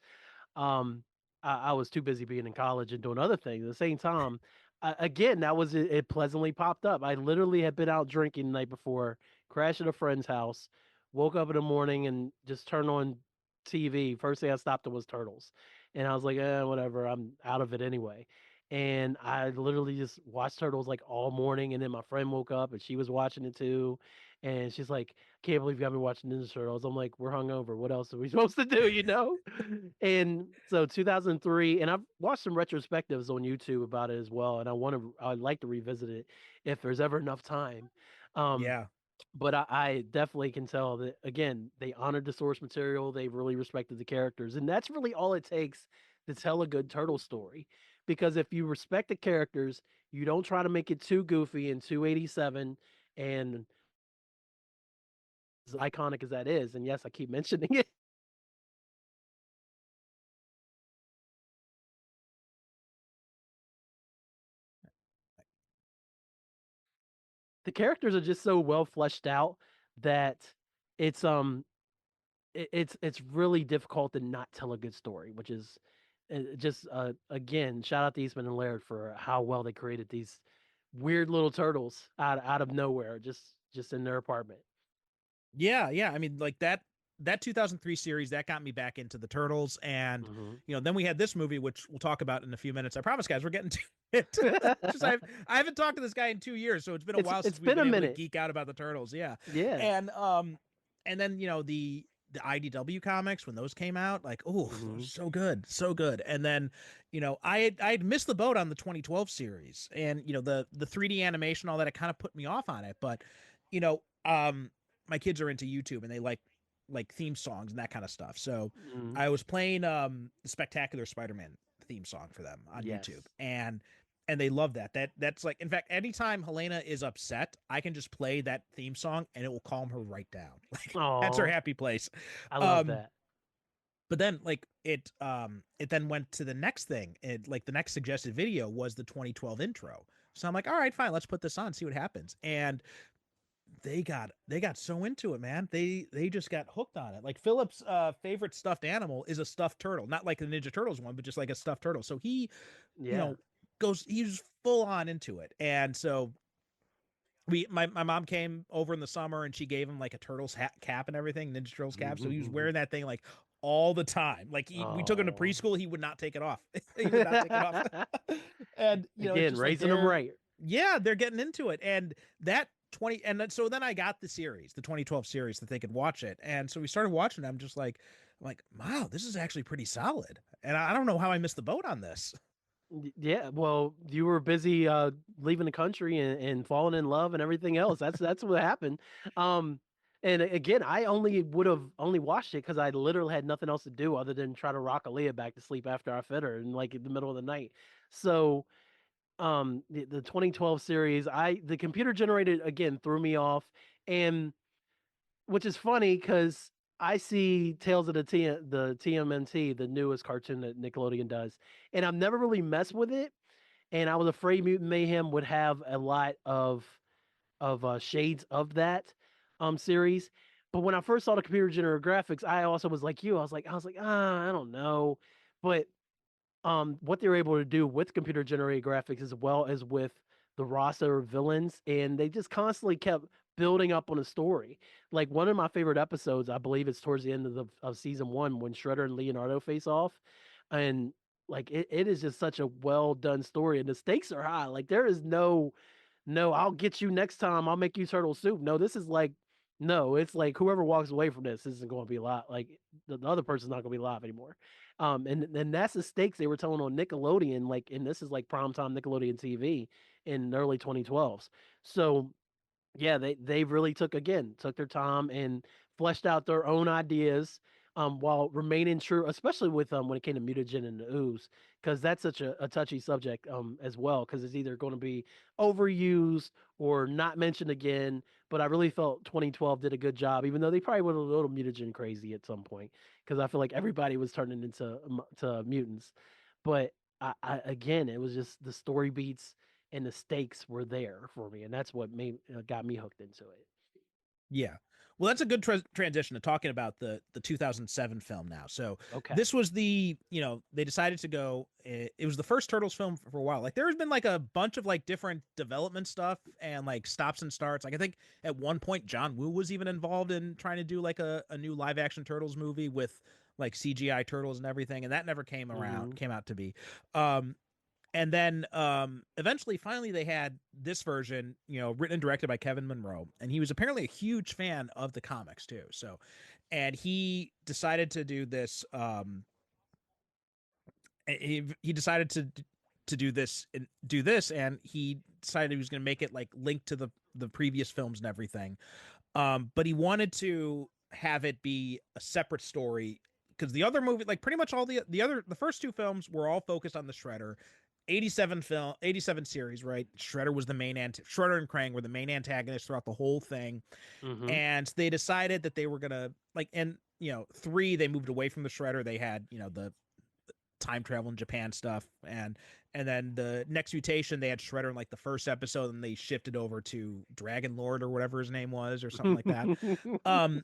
Um, I was too busy being in college and doing other things. At the same time, again, that was it, it pleasantly popped up. I literally had been out drinking the night before, crashed at a friend's house, woke up in the morning and just turned on TV. First thing I stopped at was Turtles. And I was like, whatever, I'm out of it anyway. And I literally just watched Turtles like all morning. And then my friend woke up and she was watching it too. And she's like, can't believe you got me watching Ninja Turtles. I'm like, we're hungover. What else are we supposed to do, you know? And so 2003, and I've watched some retrospectives on YouTube about it as well. And I'd like to revisit it if there's ever enough time. Um, Yeah. but I definitely can tell that again, they honored the source material, they really respected the characters, and that's really all it takes to tell a good turtle story. Because if you respect the characters, you don't try to make it too goofy and too 87 and as iconic as that is, and yes, I keep mentioning it. The characters are just so well fleshed out that it's it's really difficult to not tell a good story, which is just again, shout out to Eastman and Laird for how well they created these weird little turtles out of nowhere. Just just in their apartment. Yeah, yeah. I mean, like that 2003 series that got me back into the Turtles, and then we had this movie, which we'll talk about in a few minutes. I promise, guys, we're getting to it. Just, I haven't talked to this guy in 2 years, so it's been a while since we've been able to geek out about the Turtles. Yeah, yeah. And then the IDW comics when those came out, like, oh, so good, so good. And then I'd missed the boat on the 2012 series, and the 3D animation, all that, it kind of put me off on it. But my kids are into YouTube and they like theme songs and that kind of stuff. So I was playing the Spectacular Spider-Man theme song for them on YouTube, and they love that. That's like, in fact, anytime Helena is upset, I can just play that theme song and it will calm her right down. Like, that's her happy place. I love that. But then it then went to the next thing. The next suggested video was the 2012 intro. So I'm like, all right, fine, let's put this on, see what happens. And they got so into it, man. They just got hooked on it. Like, Philip's favorite stuffed animal is a stuffed turtle, not like the Ninja Turtles one, but just like a stuffed turtle. So he, he's full on into it. And so my mom came over in the summer and she gave him like a Turtles cap and everything, Ninja Turtles cap. So he was wearing that thing like all the time. Like we took him to preschool, he would not take it off. He would not take it off. And again, raising them right. Yeah, they're getting into it. And that so then I got the series, the 2012 series, that they could watch it. And so we started watching it. I'm like, wow, this is actually pretty solid. And I don't know how I missed the boat on this. Yeah, well, you were busy leaving the country and falling in love and everything else. That's what happened. And again, I would have only watched it because I literally had nothing else to do other than try to rock Aaliyah back to sleep after I fed her in like in the middle of the night. So the 2012 series, the computer generated again threw me off, and which is funny because I see Tales of the TMNT, the newest cartoon that Nickelodeon does, and I've never really messed with it, and I was afraid Mutant Mayhem would have a lot of shades of that series. But when I first saw the computer generated graphics, I also was like you. I was like, I don't know, but what they were able to do with computer generated graphics as well as with the roster of villains, and they just constantly kept building up on a story. Like, one of my favorite episodes, I believe it's towards the end of season 1 when Shredder and Leonardo face off, and like it is just such a well done story, and the stakes are high. Like, there is no I'll get you next time, I'll make you turtle soup. No, this is like, no, it's like whoever walks away from this isn't going to be alive. Like, the other person's not going to be alive anymore. And that's the stakes they were telling on Nickelodeon. Like, and this is like primetime Nickelodeon TV in the early 2012s. So yeah, they really took their time and fleshed out their own ideas, while remaining true, especially with when it came to mutagen and the ooze, because that's such a touchy subject as well, because it's either going to be overused or not mentioned again. But I really felt 2012 did a good job, even though they probably went a little mutagen crazy at some point, because I feel like everybody was turning into mutants. But again, it was just the story beats and the stakes were there for me, and that's what got me hooked into it. Yeah. Well, that's a good transition to talking about the 2007 film now. So this was they decided to go, it was the first Turtles film for a while. Like, there's been like a bunch of like different development stuff and like stops and starts. Like, I think at one point John Woo was even involved in trying to do like a new live action Turtles movie with like CGI turtles and everything. And that never came out to be. And then eventually, finally, they had this version, written and directed by Kevin Monroe. And he was apparently a huge fan of the comics, too. So, and he decided to do this. He decided to do this, and he decided he was going to make it like linked to the previous films and everything. But he wanted to have it be a separate story, because the other movie, like pretty much all the first two films were all focused on the Shredder. 87 series, right? Shredder was the main Shredder and Krang were the main antagonists throughout the whole thing. And they decided that they were gonna, like, and 3, they moved away from the Shredder. They had the time travel in Japan stuff, and then the next mutation, they had Shredder in like the first episode, and they shifted over to Dragon Lord or whatever his name was, or something like that.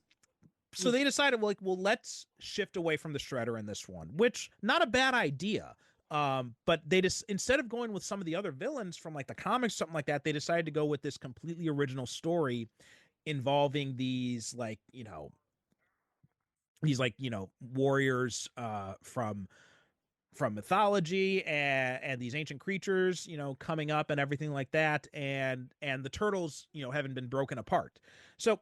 So they decided, well, let's shift away from the Shredder in this one, which not a bad idea. But they just, instead of going with some of the other villains from like the comics, something like that, they decided to go with this completely original story involving these like, warriors from mythology, and these ancient creatures, coming up and everything like that, and the turtles, having been broken apart. So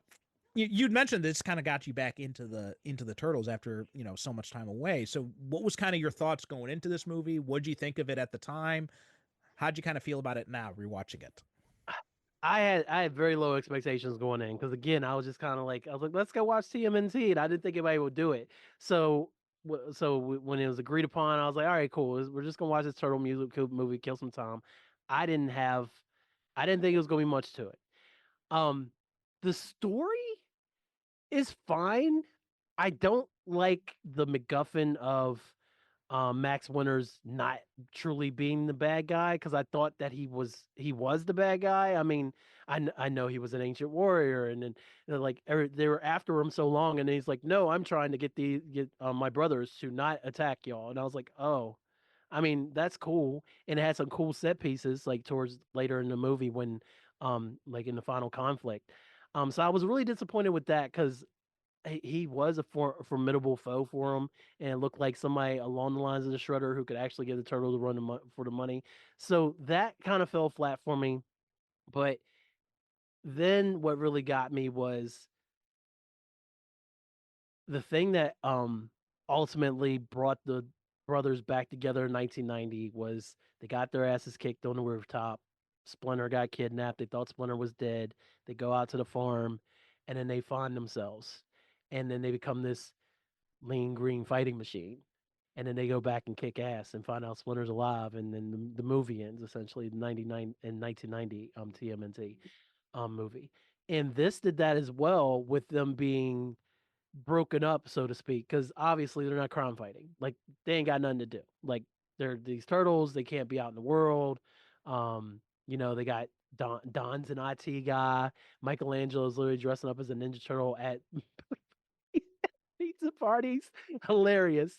you'd mentioned this kind of got you back into the turtles after so much time away. So what was kind of your thoughts going into this movie? What'd you think of it at the time? How'd you kind of feel about it now rewatching it? I had very low expectations going in because again I was just kind of like I was like let's go watch TMNT and I didn't think anybody would do it. So when it was agreed upon, I was like, all right, cool. We're just gonna watch this turtle movie, kill some time. I didn't have, I didn't think it was gonna be much to it. Um, the story is fine. I don't like the MacGuffin of Max Winter's not truly being the bad guy because I thought that he was the bad guy. I mean, I know he was an ancient warrior, and then like they were after him so long, and he's like, no, I'm trying to get my brothers to not attack y'all, and I was like, oh, I mean that's cool, and it had some cool set pieces like towards later in the movie when like in the final conflict. So I was really disappointed with that because he was a formidable foe for him, and it looked like somebody along the lines of the Shredder who could actually get the turtle to run for the money. So that kind of fell flat for me. But then what really got me was the thing that ultimately brought the brothers back together in 1990 was they got their asses kicked on the rooftop. Splinter got kidnapped. They thought Splinter was dead. They go out to the farm, and then they find themselves, and then they become this lean green fighting machine. And then they go back and kick ass and find out Splinter's alive, and then the movie ends essentially 99 in 1990 TMNT movie. And this did that as well with them being broken up, so to speak, because obviously they're not crime fighting. Like they ain't got nothing to do. Like they're these turtles, they can't be out in the world. They got Don's an IT guy. Michelangelo's literally dressing up as a Ninja Turtle at pizza parties. Hilarious.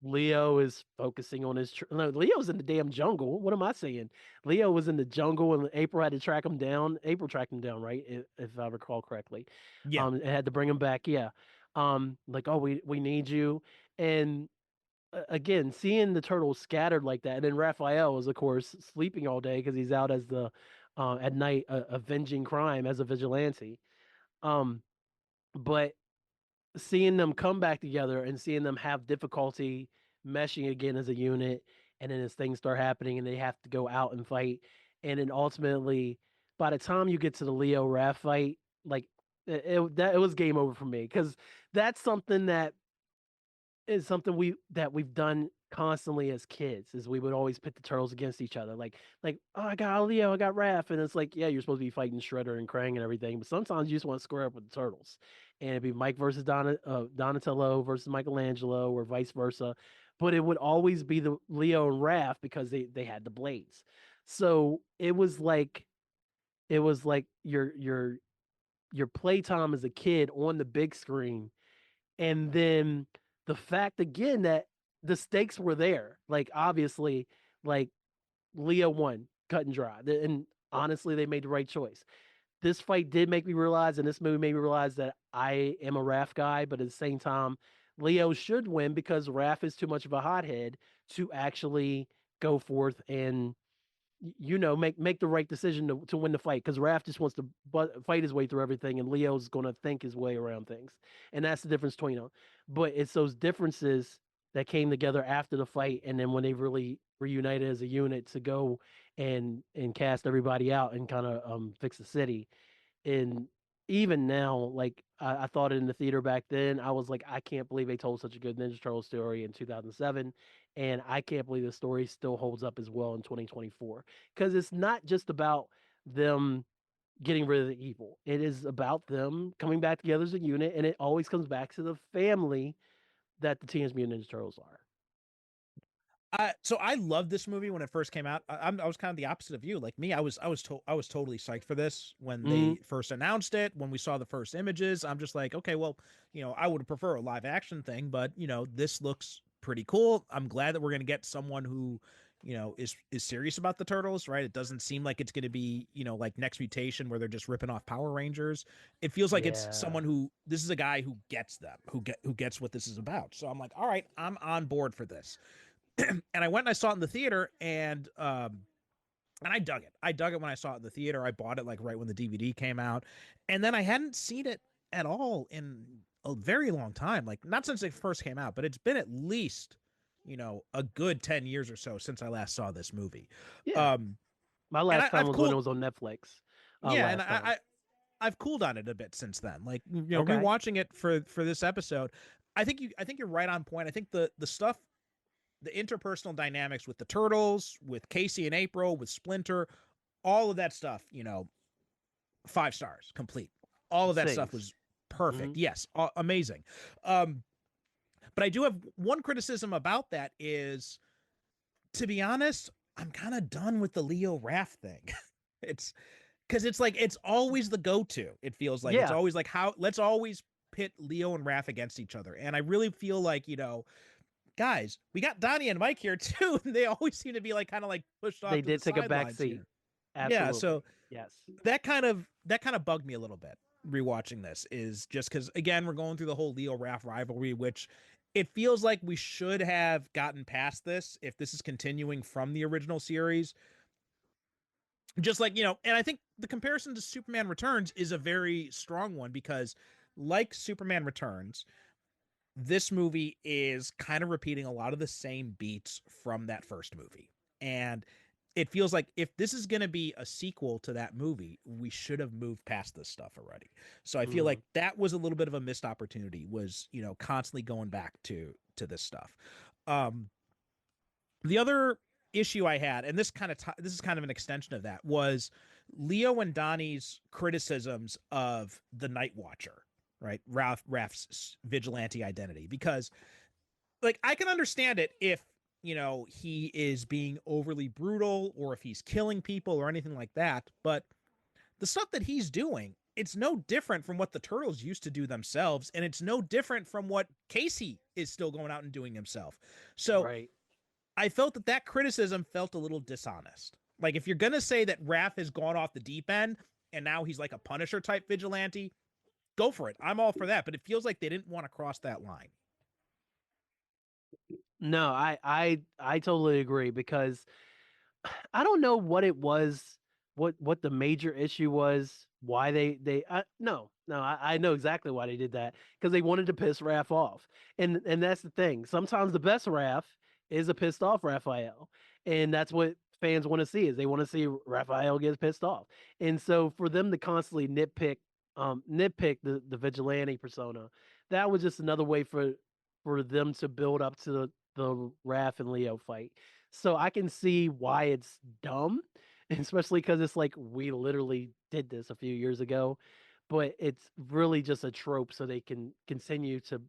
Leo is focusing on his. No, Leo's in the damn jungle. What am I saying? Leo was in the jungle, and April had to track him down. April tracked him down, right? If I recall correctly. Yeah. And had to bring him back. Yeah. Like, oh, we need you, and again, seeing the turtles scattered like that, and then Raphael is of course sleeping all day because he's out as the at night avenging crime as a vigilante. Um, but seeing them come back together and seeing them have difficulty meshing again as a unit, and then as things start happening and they have to go out and fight, and then ultimately by the time you get to the Leo Raph fight, like it was game over for me because that's something that is something we've done constantly as kids is we would always pit the turtles against each other like oh I got Leo, I got Raph, and it's like yeah, you're supposed to be fighting Shredder and Krang and everything, but sometimes you just want to square up with the turtles, and it'd be Mike versus Donatello versus Michelangelo or vice versa, but it would always be the Leo and Raph because they had the blades. So it was like your playtime as a kid on the big screen, and then the fact again that the stakes were there. Like obviously, like Leo won, cut and dry. And honestly, they made the right choice. This fight did make me realize, and this movie made me realize that I am a Raph guy, but at the same time, Leo should win because Raph is too much of a hothead to actually go forth and make the right decision to win the fight because Raph just wants to fight his way through everything, and Leo's going to think his way around things, and that's the difference between them. But it's those differences that came together after the fight, and then when they really reunited as a unit to go and cast everybody out and kind of fix the city. And even now, like I thought it in the theater back then, I was like, I can't believe they told such a good Ninja Turtle story in 2007, and I can't believe the story still holds up as well in 2024 because it's not just about them getting rid of the evil; it is about them coming back together as a unit, and it always comes back to the family that the Teenage Mutant Ninja Turtles are. So I loved this movie when it first came out. I was kind of the opposite of you. Like me, I was totally psyched for this when they first announced it. When we saw the first images, I'm just like, okay, well, I would prefer a live action thing, but this looks pretty cool. I'm glad that we're going to get someone who, you know, is serious about the turtles, right? It doesn't seem like it's going to be, you know, like Next Mutation where they're just ripping off Power Rangers. It feels like it's someone who, this is a guy who gets them, who gets what this is about. So I'm like, all right, I'm on board for this. And I went and I saw it in the theater, and I dug it. I dug it when I saw it in the theater. I bought it like right when the DVD came out, and then I hadn't seen it at all in a very long time. Like, not since it first came out, but it's been at least, you know, a good 10 years or so since I last saw this movie. Yeah. My last time was when it was on Netflix. Yeah, and I've cooled on it a bit since then. Like, you know, Okay. rewatching it for this episode, I think you're right on point. I think the stuff, the interpersonal dynamics with the turtles, with Casey and April, with Splinter, all of that stuff, you know, 5 stars complete. All of that stuff was perfect. Mm-hmm. Yes, amazing. But I do have one criticism about that is, to be honest, I'm kind of done with the Leo Raph thing. It's because it's like, it's always the go-to. It feels like it's always like, let's always pit Leo and Raph against each other. And I really feel like, you know, guys, we got Donnie and Mike here too, and they always seem to be like kind of like pushed off. They did take a back seat. Yeah, so yes, that kind of bugged me a little bit rewatching this, is just because, again, we're going through the whole Leo Raph rivalry, which it feels like we should have gotten past this if this is continuing from the original series. Just like, you know, and I think the comparison to Superman Returns is a very strong one, because like Superman Returns, this movie is kind of repeating a lot of the same beats from that first movie. And it feels like if this is going to be a sequel to that movie, we should have moved past this stuff already. So I feel like that was a little bit of a missed opportunity, was, you know, constantly going back to this stuff. The other issue I had, and this is kind of an extension of that, was Leo and Donnie's criticisms of the Night Watcher, right? Raph's vigilante identity, because, like, I can understand it if, you know, he is being overly brutal or if he's killing people or anything like that. But the stuff that he's doing, it's no different from what the Turtles used to do themselves. And it's no different from what Casey is still going out and doing himself. So I felt that criticism felt a little dishonest. Like, if you're going to say that Raph has gone off the deep end and now he's like a Punisher type vigilante, go for it. I'm all for that. But it feels like they didn't want to cross that line. No, I totally agree, because I don't know what it was, what the major issue was, why I know exactly why they did that, because they wanted to piss Raph off. And that's the thing. Sometimes the best Raph is a pissed off Raphael. And that's what fans want to see, is they want to see Raphael get pissed off. And so for them to constantly nitpick the vigilante persona, that was just another way for them to build up to the Raph and Leo fight. So I can see why it's dumb, especially because it's like, we literally did this a few years ago, but it's really just a trope so they can continue to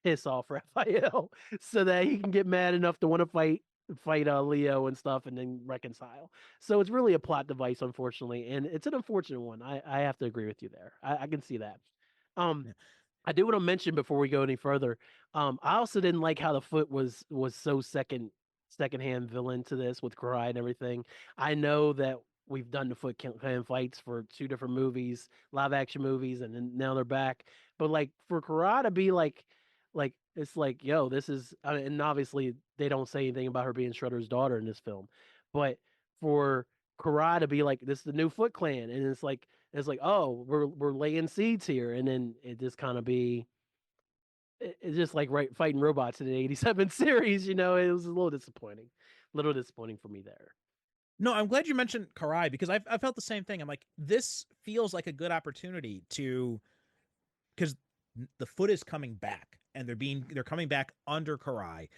piss off Raphael so that he can get mad enough to want to fight Leo and stuff and then reconcile. So it's really a plot device, unfortunately, and it's an unfortunate one. I have to agree with you there. I can see that. I do want to mention before we go any further, I also didn't like how the Foot was so secondhand villain to this with Karai and everything. I know that we've done the Foot Clan fights for 2 different movies, live action movies, and then now they're back. But like, for Karai to be like it's like, yo, this is, and obviously they don't say anything about her being Shredder's daughter in this film, but for Karai to be like, this is the new Foot Clan, and it's like, oh, we're laying seeds here, and then it just kind of it's just like fighting robots in the 87 series, you know. It was a little disappointing for me there. No, I'm glad you mentioned Karai, because I felt the same thing. I'm like, this feels like a good opportunity because the Foot is coming back, and they're coming back under Karai.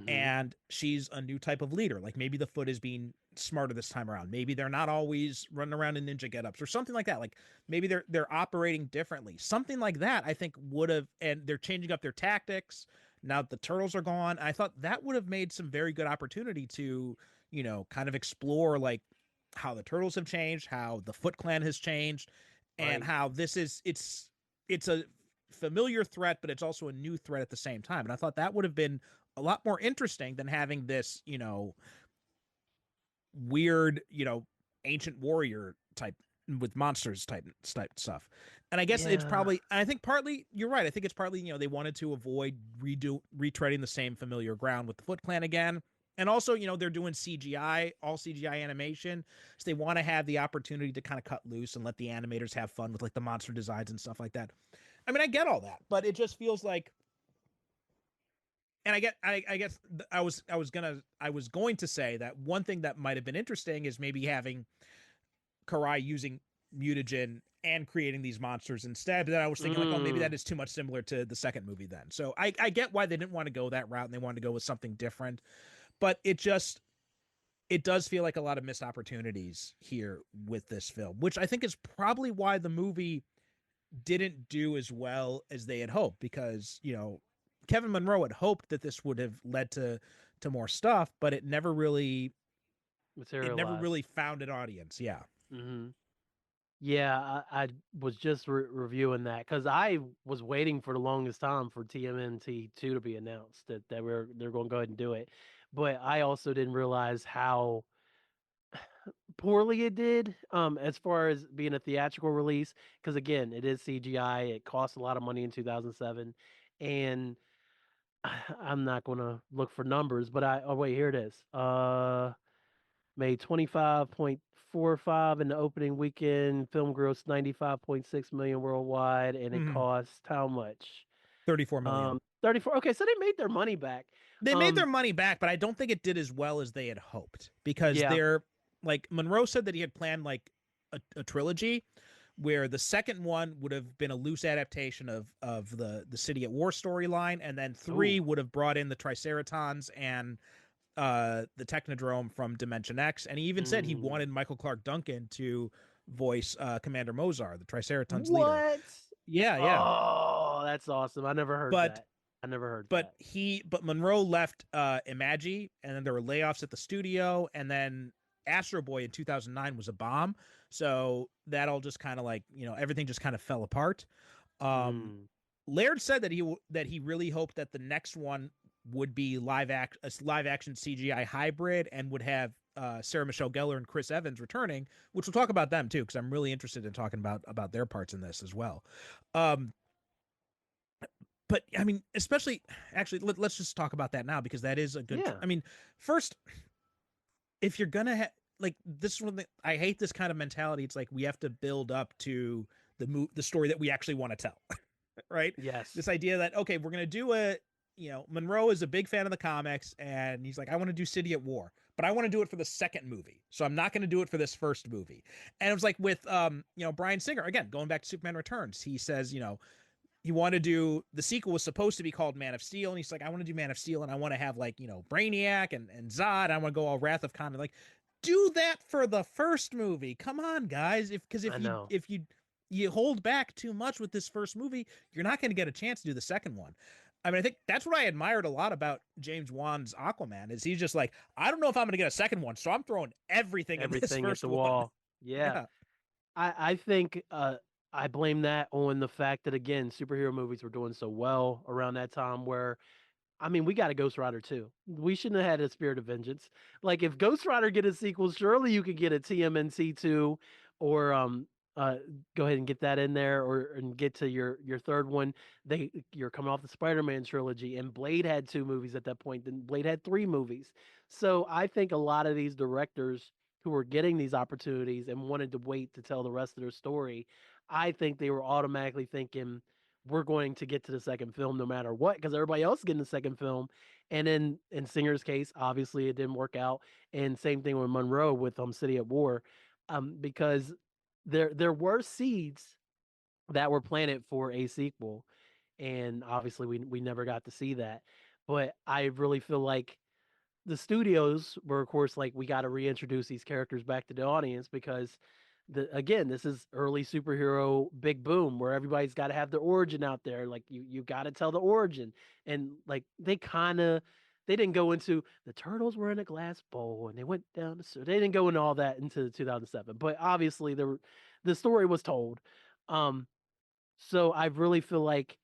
And she's a new type of leader. Like, maybe the Foot is being smarter this time around. Maybe they're not always running around in ninja getups or something like that. Like, maybe they're operating differently. Something like that, I think, would have, and they're changing up their tactics now that the Turtles are gone. I thought that would have made some very good opportunity to, you know, kind of explore like how the Turtles have changed, how the Foot Clan has changed, and how this is, it's a familiar threat, but it's also a new threat at the same time. And I thought that would have been a lot more interesting than having this, weird, ancient warrior type with monsters type stuff. And I guess it's Yeah. probably, I think partly you're right. I think it's partly, they wanted to avoid retreading the same familiar ground with the Foot Clan again. And also, they're doing CGI, all CGI animation. So they want to have the opportunity to kind of cut loose and let the animators have fun with like the monster designs and stuff like that. I mean, I get all that, but it just feels like, and I guess I was going to say that one thing that might have been interesting is maybe having Karai using mutagen and creating these monsters instead. But then I was thinking like, oh, maybe that is too much similar to the second movie then. So I get why they didn't want to go that route and they wanted to go with something different. But it does feel like a lot of missed opportunities here with this film, which I think is probably why the movie didn't do as well as they had hoped, because, Kevin Monroe had hoped that this would have led to more stuff, but it never really found an audience. Yeah. Mm-hmm. Yeah, I was just reviewing that because I was waiting for the longest time for TMNT 2 to be announced, that they're going to go ahead and do it. But I also didn't realize how poorly it did, as far as being a theatrical release, because again, it is CGI. It cost a lot of money in 2007, and I'm not going to look for numbers, but oh wait, here it is. Made 25.45 in the opening weekend. Film grossed 95.6 million worldwide, and it cost how much? 34 million. 34. Okay, so they made their money back. They made their money back, but I don't think it did as well as they had hoped, because they're like, Monroe said that he had planned like a trilogy where the second one would have been a loose adaptation of the City at War storyline, and then 3 would have brought in the Triceratons and the Technodrome from Dimension X. And he even said he wanted Michael Clark Duncan to voice Commander Mozar, the Triceratons leader. Yeah. Oh, that's awesome. I never heard that. I never heard that. But Monroe left Imagi, and then there were layoffs at the studio, and then Astro Boy in 2009 was a bomb. So that all just kind of like, everything just kind of fell apart. Laird said that he really hoped that the next one would be a live action CGI hybrid, and would have Sarah Michelle Gellar and Chris Evans returning, which we'll talk about them too, because I'm really interested in talking about their parts in this as well. But I mean, actually, let's just talk about that now, because that is a good. Yeah. I mean, first, if you're gonna like, this one, I hate this kind of mentality. It's like we have to build up to the story that we actually want to tell, right? Yes. This idea that, okay, we're gonna do Monroe is a big fan of the comics, and he's like, I want to do City at War, but I want to do it for the second movie, so I'm not going to do it for this first movie. And it was like with Bryan Singer, again, going back to Superman Returns, he says, he wanted to do, the sequel was supposed to be called Man of Steel, and he's like, I want to do Man of Steel, and I want to have like, Brainiac and Zod, and I want to go all Wrath of Khan. Like, do that for the first movie. Come on, guys. If you hold back too much with this first movie, you're not going to get a chance to do the second one. I mean, I think that's what I admired a lot about James Wan's Aquaman, is he's just like, I don't know if I'm going to get a second one, so I'm throwing everything in this first at the one. wall. Yeah. I think I blame that on the fact that, again, superhero movies were doing so well around that time, where, I mean, we got a Ghost Rider 2. We shouldn't have had a Spirit of Vengeance. Like, if Ghost Rider get a sequel, surely you could get a TMNT 2, or go ahead and get that in there, and get to your third one. You're coming off the Spider-Man trilogy, and Blade had 2 movies at that point. Then Blade had 3 movies. So I think a lot of these directors who were getting these opportunities and wanted to wait to tell the rest of their story, I think they were automatically thinking, we're going to get to the second film no matter what, because everybody else is getting the second film. And in Singer's case, obviously it didn't work out. And same thing with Monroe with City at War, because there were seeds that were planted for a sequel, and obviously we never got to see that. But I really feel like the studios were, of course, like, we got to reintroduce these characters back to the audience, because again, this is early superhero big boom, where everybody's got to have their origin out there. Like, you got to tell the origin. And like, they didn't go into the turtles were in a glass bowl and they went down they didn't go into all that into 2007, but obviously the story was told. So I really feel like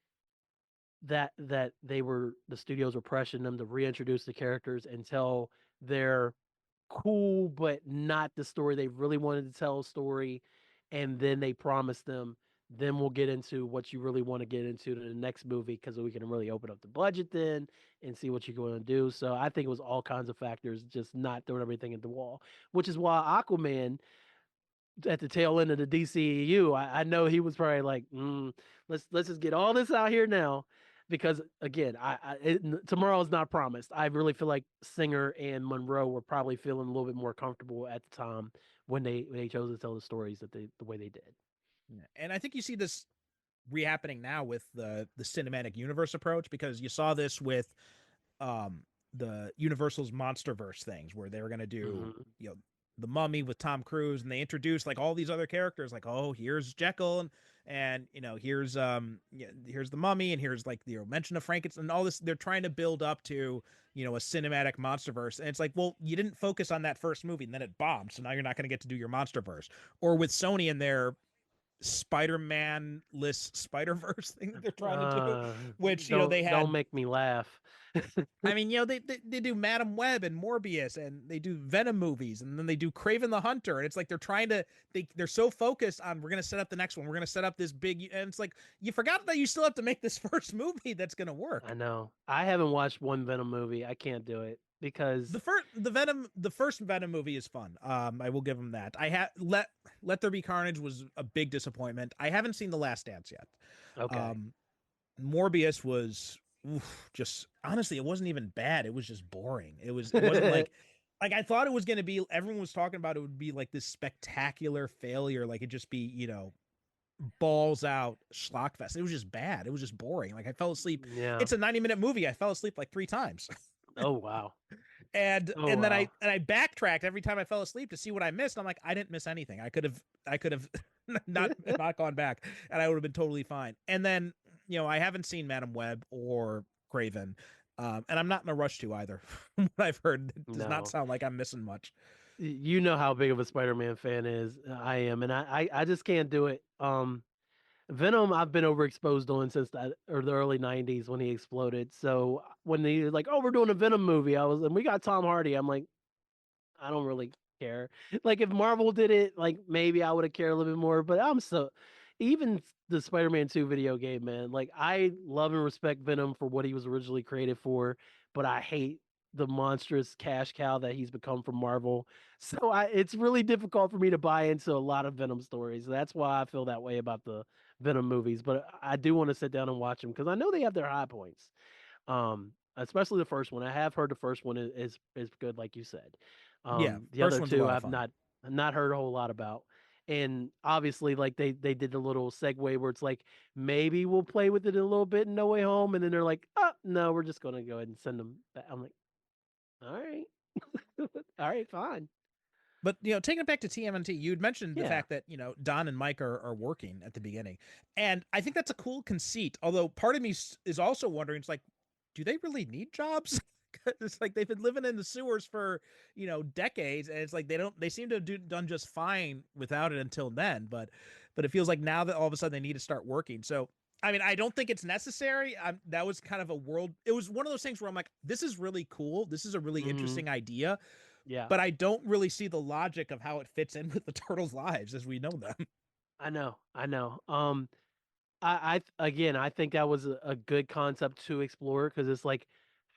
that the studios were pressuring them to reintroduce the characters and tell their cool but not the story they really wanted to tell a story, and then they promised them, then we'll get into what you really want to get into to the next movie because we can really open up the budget then and see what you're going to do. So I think it was all kinds of factors, just not throwing everything at the wall, which is why Aquaman at the tail end of the DCEU, I know he was probably like, let's just get all this out here now, because again, tomorrow is not promised. I really feel like Singer and Monroe were probably feeling a little bit more comfortable at the time when they chose to tell the stories the way they did. And I think you see this rehappening now with the cinematic universe approach, because you saw this with the Universal's MonsterVerse things, where they were going to do the Mummy with Tom Cruise, and they introduced like all these other characters, like, oh, here's Jekyll, and here's the Mummy, and here's like the mention of Frankenstein and all this. They're trying to build up to a cinematic MonsterVerse, and it's like, well, you didn't focus on that first movie and then it bombed, so now you're not going to get to do your MonsterVerse. Or with Sony and their Spider-Man-less Spider-Verse thing that they're trying to do, which they had. Don't make me laugh. I mean, they do Madam Web and Morbius, and they do Venom movies, and then they do Kraven the Hunter, and it's like they're so focused on, we're gonna set up the next one, we're gonna set up this big, and it's like you forgot that you still have to make this first movie that's gonna work. I know. I haven't watched one Venom movie. I can't do it because the first Venom movie is fun. I will give them that. Let There Be Carnage was a big disappointment. I haven't seen The Last Dance yet. Okay. Morbius was just, honestly, it wasn't even bad. It was just boring. It wasn't like I thought it was going to be, everyone was talking about it would be like this spectacular failure. Like it'd just be, balls out schlockfest. It was just bad. It was just boring. Like I fell asleep. Yeah. It's a 90-minute movie. I fell asleep like 3 times. Oh, wow. And then I backtracked every time I fell asleep to see what I missed. I'm like, I didn't miss anything. I could have not gone back, and I would have been totally fine. And then, I haven't seen Madam Web or Craven, and I'm not in a rush to either. From what I've heard, it does not sound like I'm missing much. You know how big of a Spider-Man fan I am, and I just can't do it. Venom, I've been overexposed on since the early '90s when he exploded. So when they like, oh, we're doing a Venom movie, and we got Tom Hardy. I'm like, I don't really care. Like if Marvel did it, like maybe I would have cared a little bit more. But even the Spider-Man 2 video game, man. Like I love and respect Venom for what he was originally created for, but I hate the monstrous cash cow that he's become from Marvel. So it's really difficult for me to buy into a lot of Venom stories. That's why I feel that way about the Venom movies. But I do want to sit down and watch them because I know they have their high points. Especially the first one. I have heard the first one is good, like you said. The other two I've not heard a whole lot about. And obviously, like they did the little segue where it's like, maybe we'll play with it a little bit in No Way Home, and then they're like, oh no, we're just gonna go ahead and send them back. I'm like, all right. All right, fine. But taking it back to TMNT, you'd mentioned the fact that Don and Mike are working at the beginning, and I think that's a cool conceit. Although part of me is also wondering, it's like, do they really need jobs? It's like they've been living in the sewers for decades, and it's like they seem to have done just fine without it until then. But it feels like now that all of a sudden they need to start working. So I mean, I don't think it's necessary. That was kind of it was one of those things where I'm like, this is really cool. This is a really interesting idea. Yeah. But I don't really see the logic of how it fits in with the turtles' lives as we know them. I know. I think that was a good concept to explore because it's like,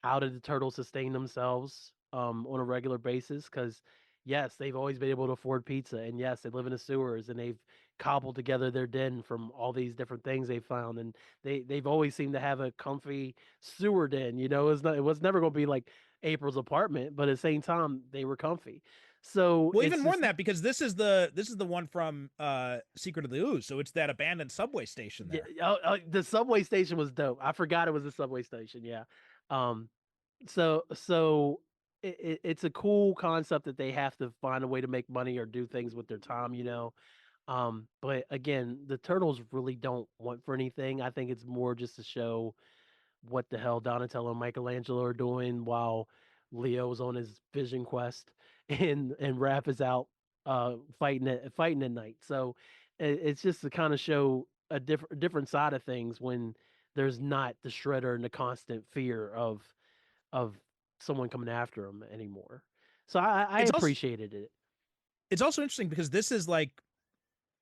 how did the turtles sustain themselves on a regular basis? Because yes, they've always been able to afford pizza, and yes, they live in the sewers, and they've cobbled together their den from all these different things they found, and they've always seemed to have a comfy sewer den. It was never going to be like April's apartment, but at the same time, they were comfy. So well, even more than that, because this is the one from Secret of the Ooze, so it's that abandoned subway station there. Yeah, the subway station was dope. I forgot it was a subway station. Yeah. So it's a cool concept that they have to find a way to make money or do things with their time, But again, the turtles really don't want for anything. I think it's more just to show what the hell Donatello and Michelangelo are doing while Leo's on his vision quest and Raph is out fighting at night. So it's just to kind of show a different side of things when there's not the Shredder and the constant fear of someone coming after him anymore. So I It's also appreciated it. it's also interesting because this is like,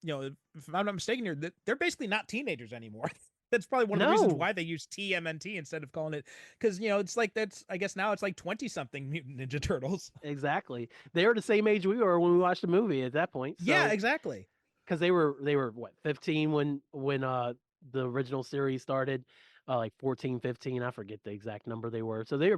if I'm not mistaken here, that they're basically not teenagers anymore. That's probably one of the reasons No, why they use TMNT instead of calling it, because it's like, that's, I guess now it's like 20 something Mutant Ninja Turtles. exactly. They were the same age we were when we watched the movie at that point. Yeah, So exactly. because they were what 15 when the original series started, like 14, 15. I forget the exact number they were. So they're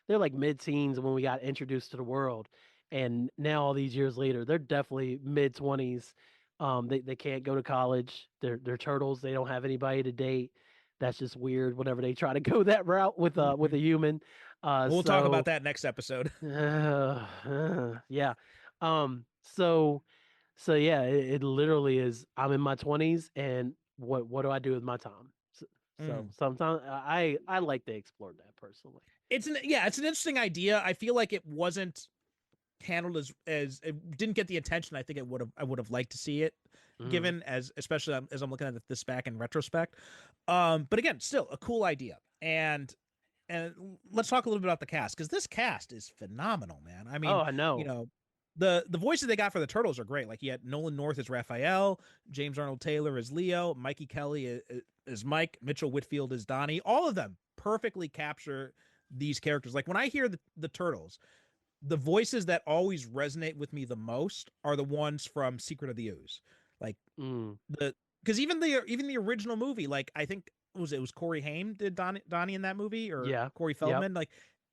like mid-teens when we got introduced to the world, and now all these years later they're definitely mid-20s. They can't go to college. They're turtles. They don't have anybody to date. That's just weird whenever they try to go that route with a human. We'll talk about So that next episode. yeah. So yeah, it literally is. I'm in my 20s, and what do I do with my time? So Mm. sometimes I like to explore that personally. It's an interesting idea. I feel like it wasn't handled as it didn't get the attention I think I would have liked to see it Mhm. given, as especially as I'm looking at this back in retrospect. But again, still a cool idea. And let's talk a little bit about the cast, because this cast is phenomenal, man. I Oh, mean, I you know. know, the voices they got for the turtles are great. Like, you had Nolan North as Raphael, James Arnold Taylor as Leo, Mikey Kelly as Mike, Mitchell Whitfield as Donnie. All of them perfectly capture these characters. Like, when I hear the turtles, the voices that always resonate with me the most are the ones from Secret of the Ooze. Like, Mm, the because even the original movie, like, I think it was Corey Haim did Donnie in that movie, or yeah. Corey Yep. Feldman. Like,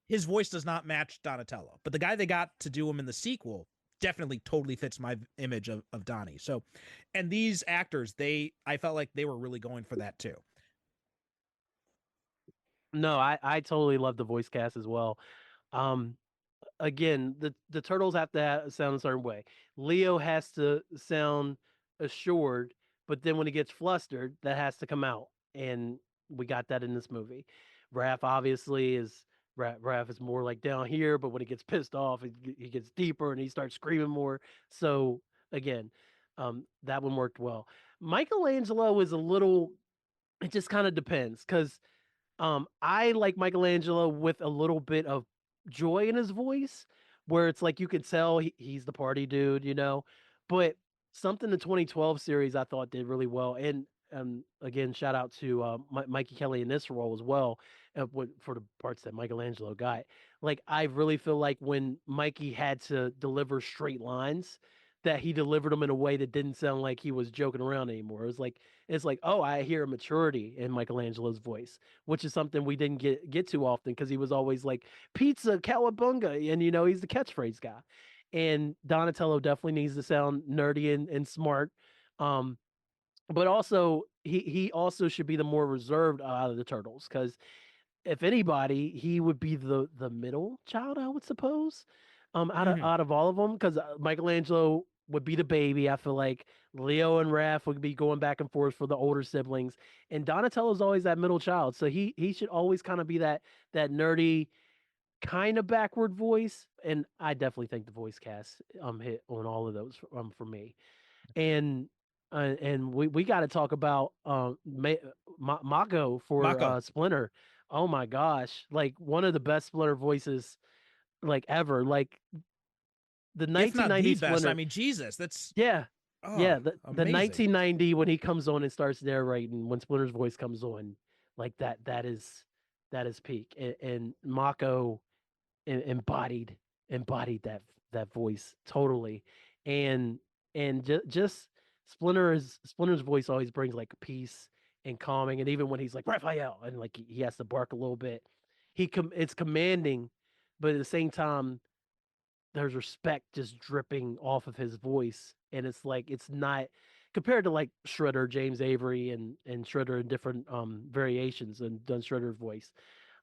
his voice does not match Donatello, but the guy they got to do him in the sequel definitely totally fits my image of Donnie. So, and these actors, I felt like they were really going for that too. No, I totally love the voice cast as well. Um, Again, the turtles have to sound a certain way. Leo has to sound assured, but then when he gets flustered, that has to come out, and we got that in this movie. Raph obviously is Raph is more like down here, but when he gets pissed off, he gets deeper and he starts screaming more. So again, that one worked well. Michelangelo is a little. It just kind of depends because I like Michelangelo with a little bit of joy in his voice, where it's like you can tell he's the party dude, you know. But something the 2012 series I thought did really well, and again, shout out to Mikey Kelly in this role as well, for the parts that Michelangelo got. Like I really feel like when Mikey had to deliver straight lines, that he delivered them in a way that didn't sound like he was joking around anymore. It's like, oh, I hear maturity in Michelangelo's voice, which is something we didn't get too often because he was always like pizza cowabunga, and he's the catchphrase guy. And Donatello definitely needs to sound nerdy and smart, um, but also he also should be the more reserved out of the turtles because if anybody, he would be the middle child, I would suppose, Mm-hmm. out of all of them, because Michelangelo would be the baby. I feel like Leo and Raph would be going back and forth for the older siblings, and Donatello's always that middle child, so he should always kind of be that nerdy, kind of backward voice. And I definitely think the voice cast hit on all of those for me. And we got to talk about Mako for Mako, Splinter. Oh my gosh, like one of the best Splinter voices like ever. Like the if not 1990 the best. I Splinter. mean, Jesus, that's Yeah, oh yeah. The amazing. 1990 when he comes on and starts narrating, when Splinter's voice comes on, like that is peak. And Mako embodied that voice totally. And just Splinter's voice always brings like peace and calming. And even when he's like Raphael and like he has to bark a little bit, it's commanding, but at the same time there's respect just dripping off of his voice. And it's like it's not compared to like Shredder, James Avery, and Shredder in different variations and done Shredder's voice.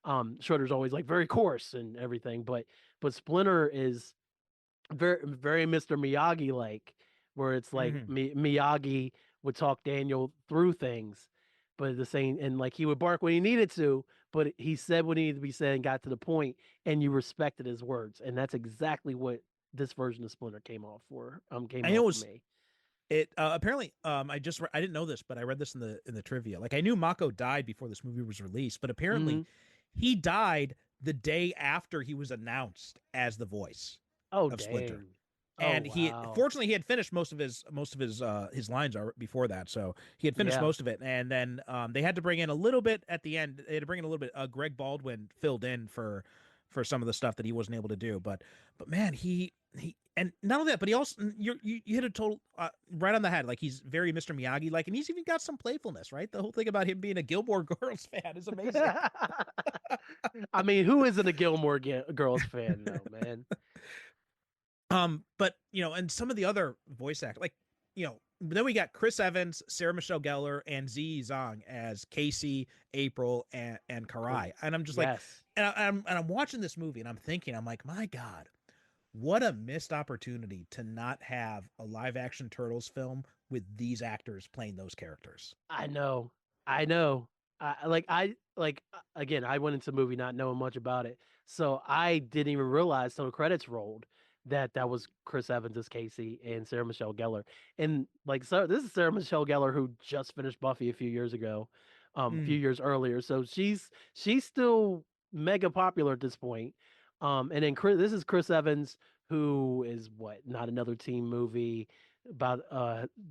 Shredder's always like very coarse and everything, but Splinter is very very Mr. Miyagi like, where it's like Mm-hmm. Miyagi would talk Daniel through things, but the same, and like he would bark when he needed to, but he said what needed to be said and got to the point, and you respected his words, and that's exactly what this version of Splinter came And it off for was me. It apparently I didn't know this, but I read this in the trivia. Like I knew Mako died before this movie was released, but apparently Mhm. he died the day after he was announced as the voice Oh, of Splinter. dang. Oh, And he wow. fortunately he had finished most of his lines before that, so he had finished Yeah. most of it. And then they had to bring in a little bit at the end. They had to bring in a little bit. Greg Baldwin filled in for some of the stuff that he wasn't able to do. But man, he and not only that, but he also you hit a total right on the head. Like he's very Mr. Miyagi like, and he's even got some playfulness. Right, the whole thing about him being a Gilmore Girls fan is amazing. I mean, who isn't a Gilmore Girls fan though, man? But and some of the other voice actors, like then we got Chris Evans, Sarah Michelle Gellar, and Ziyi Zhang as Casey, April, and Karai. And I'm just like, Yes. I'm watching this movie and I'm thinking, I'm like, my God, what a missed opportunity to not have a live action Turtles film with these actors playing those characters. I know. I know. Again, I went into the movie not knowing much about it. So I didn't even realize till the credits rolled that that was Chris Evans as Casey and Sarah Michelle Gellar. And like, so this is Sarah Michelle Gellar who just finished Buffy a few years ago, a few years earlier. So she's still mega popular at this point. And then this is Chris Evans, who is what, not another teen movie about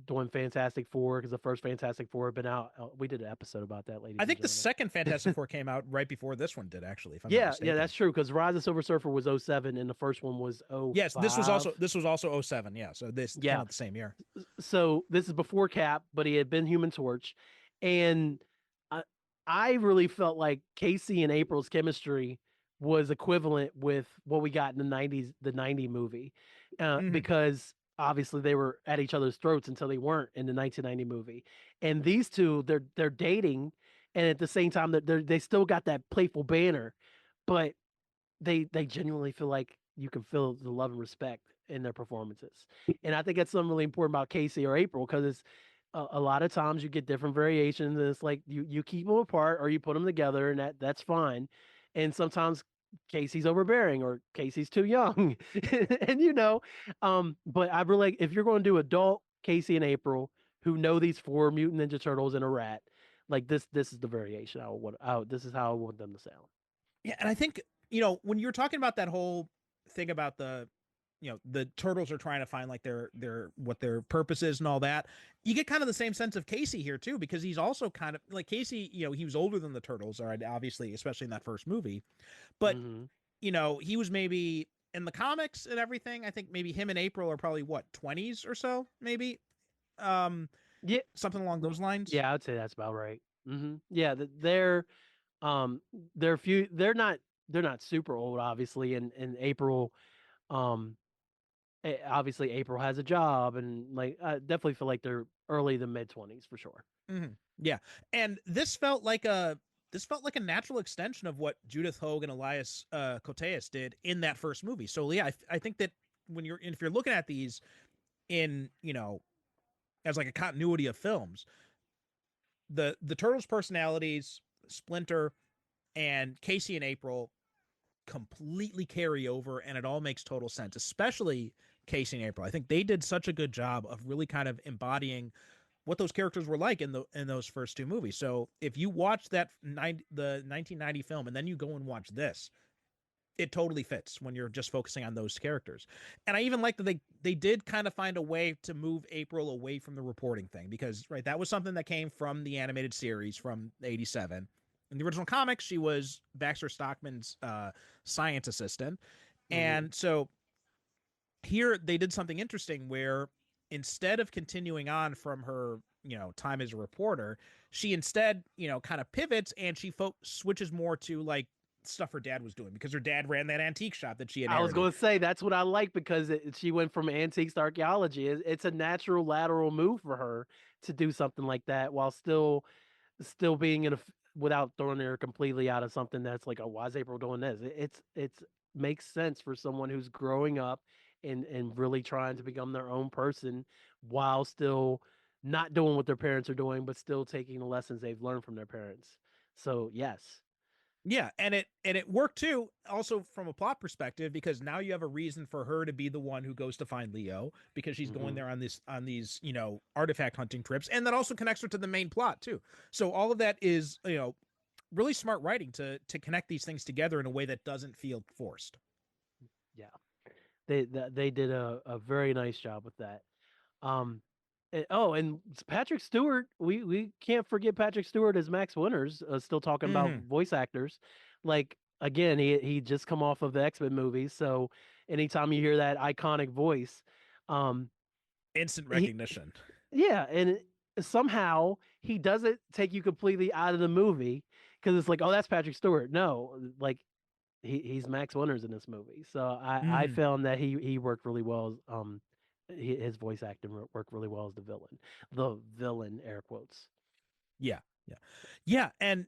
doing Fantastic Four, because the first Fantastic Four had been out. We did an episode about that, ladies I and think the gentlemen. second Fantastic Four came out right before this one did, actually, if I'm not Yeah, mistaken. that's true, because Rise of Silver Surfer was 07 and the first one was 05. Yes, this was also 07, yeah. So this came out the same year. So this is before Cap, but he had been Human Torch, and I, I really felt like Casey and April's chemistry was equivalent with what we got in the 90 movie, because obviously they were at each other's throats until they weren't in the 1990 movie. And these two, they're dating, and at the same time that they still got that playful banner, but they genuinely feel like you can feel the love and respect in their performances. And I think that's something really important about Casey or April, because it's a lot of times you get different variations, and it's like you keep them apart or you put them together, and that's fine. And sometimes Casey's overbearing or Casey's too young, and But I really, if you're going to do adult Casey and April who know these four mutant Ninja Turtles and a rat, like this is the variation this is how I want them to sound. Yeah, and I think, when you're talking about that whole thing about the turtles are trying to find like their what their purpose is and all that, you get kind of the same sense of Casey here too, because he's also kind of like Casey, he was older than the turtles, all right, obviously, especially in that first movie. But Mm-hmm. he was maybe in the comics and everything, I think maybe him and April are probably what, 20s or so, maybe. Yeah, Something along those lines. yeah, I would say that's about right. Yeah, they're um they're few they're not super old, obviously, and April, um obviously April has a job, and like I definitely feel like they're early to mid 20s for sure. Yeah, and this felt like a natural extension of what Judith Hoag and Elias Koteas did in that first movie. So yeah, I think that if you're looking at these in as like a continuity of films, the turtles' personalities, Splinter and Casey and April, completely carry over, and it all makes total sense, especially Casey and April. I think they did such a good job of really kind of embodying what those characters were like in those first two movies. So if you watch the 1990 film and then you go and watch this, it totally fits when you're just focusing on those characters. And I even like that they did kind of find a way to move April away from the reporting thing, because right, that was something that came from the animated series from '87. In the original comics, she was Baxter Stockman's science assistant. Mm-hmm. And so here they did something interesting where instead of continuing on from her, time as a reporter, she instead, kind of pivots, and she switches more to like stuff her dad was doing, because her dad ran that antique shop that she I was inherited. going to say that's what I like, because she went from antiques to archaeology. It's a natural lateral move for her to do something like that while still being without throwing her completely out of something that's like, oh, why is April doing this? It's makes sense for someone who's growing up and really trying to become their own person while still not doing what their parents are doing, but still taking the lessons they've learned from their parents. So yes. Yeah, and it worked too, also from a plot perspective, because now you have a reason for her to be the one who goes to find Leo, because she's going there on these artifact hunting trips, and that also connects her to the main plot too. So all of that is really smart writing to connect these things together in a way that doesn't feel forced. Yeah, they did a very nice job with that. And Patrick Stewart, we can't forget Patrick Stewart as Max Winters. Still talking about voice actors, like again, he just come off of the X-Men movies, so anytime you hear that iconic voice, um, Instant recognition. yeah, and somehow he doesn't take you completely out of the movie because it's like, oh, that's Patrick Stewart. No, like he's Max Winters in this movie, so I found that he worked really well. His voice acting worked really well as the villain, air quotes. Yeah, and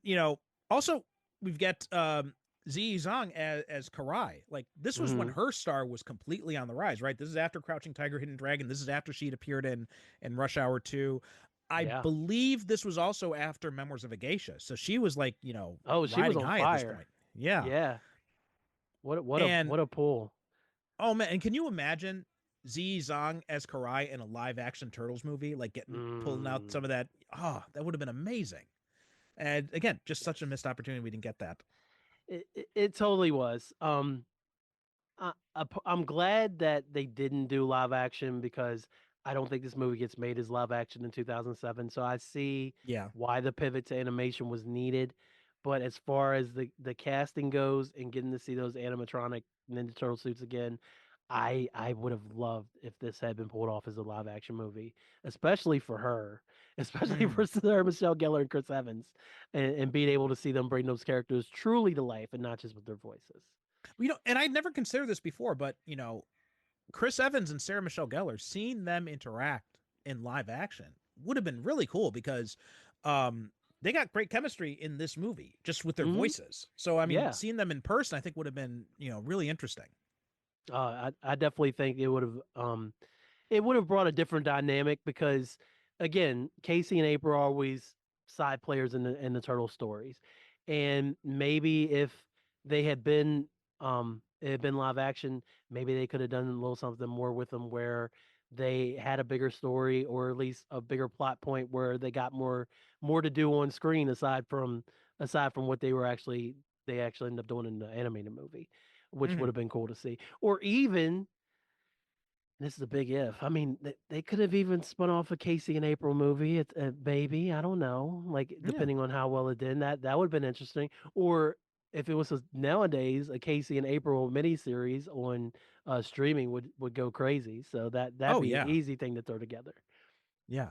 also we've got Ziyi Zhang as Karai. Like this was when her star was completely on the rise, right? This is after Crouching Tiger, Hidden Dragon. This is after she'd appeared in Rush Hour 2. I believe this was also after Memoirs of a Geisha. So she was like, she was on high fire at this point. Yeah. What a pull. Oh man, and can you imagine Ziyi Zhang as Karai in a live action Turtles movie, like pulling out some of that? Oh, that would have been amazing. And again, just such a missed opportunity. We didn't get that. It totally was. I'm glad that they didn't do live action because I don't think this movie gets made as live action in 2007. So I see why the pivot to animation was needed. But as far as the casting goes and getting to see those animatronic Ninja Turtle suits again, I would have loved if this had been pulled off as a live action movie, especially for her, especially for Sarah Michelle Gellar and Chris Evans, and being able to see them bring those characters truly to life and not just with their voices. And I'd never considered this before, but Chris Evans and Sarah Michelle Gellar, seeing them interact in live action would have been really cool because they got great chemistry in this movie just with their voices. So I mean, seeing them in person, I think would have been really interesting. I definitely think it would have brought a different dynamic because again, Casey and April are always side players in the turtle stories, and maybe if they had been it had been live action, maybe they could have done a little something more with them where they had a bigger story or at least a bigger plot point where they got more to do on screen aside from what they actually ended up doing in the animated movie, which would have been cool to see. Or even, this is a big if. I mean, they could have even spun off a Casey and April movie. It's maybe, I don't know, like depending on how well it did. That would have been interesting. Or if it was nowadays a Casey and April miniseries on streaming would go crazy. So that'd be an easy thing to throw together. Yeah.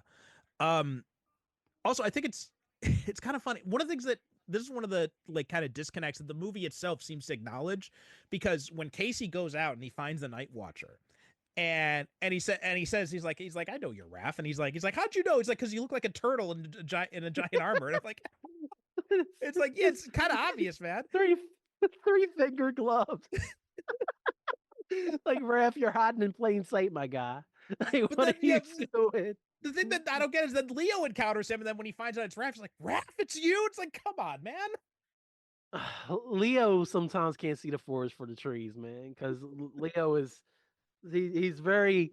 Also, I think it's kind of funny. One of the things that this is one of the like kind of disconnects that the movie itself seems to acknowledge, because when Casey goes out and he finds the Night Watcher, and he says he's like I know you're Raph, and he's like how'd you know? He's like, because you look like a turtle in a giant armor, and I'm like, it's like it's kind of obvious, man. Three finger gloves. Like, Raph, you're hiding in plain sight, my guy. Like, what are you doing? The thing that I don't get is that Leo encounters him, and then when he finds out it's Raph, he's like, Raph, it's you? It's like, come on, man. Leo sometimes can't see the forest for the trees, man, because Leo is he's very,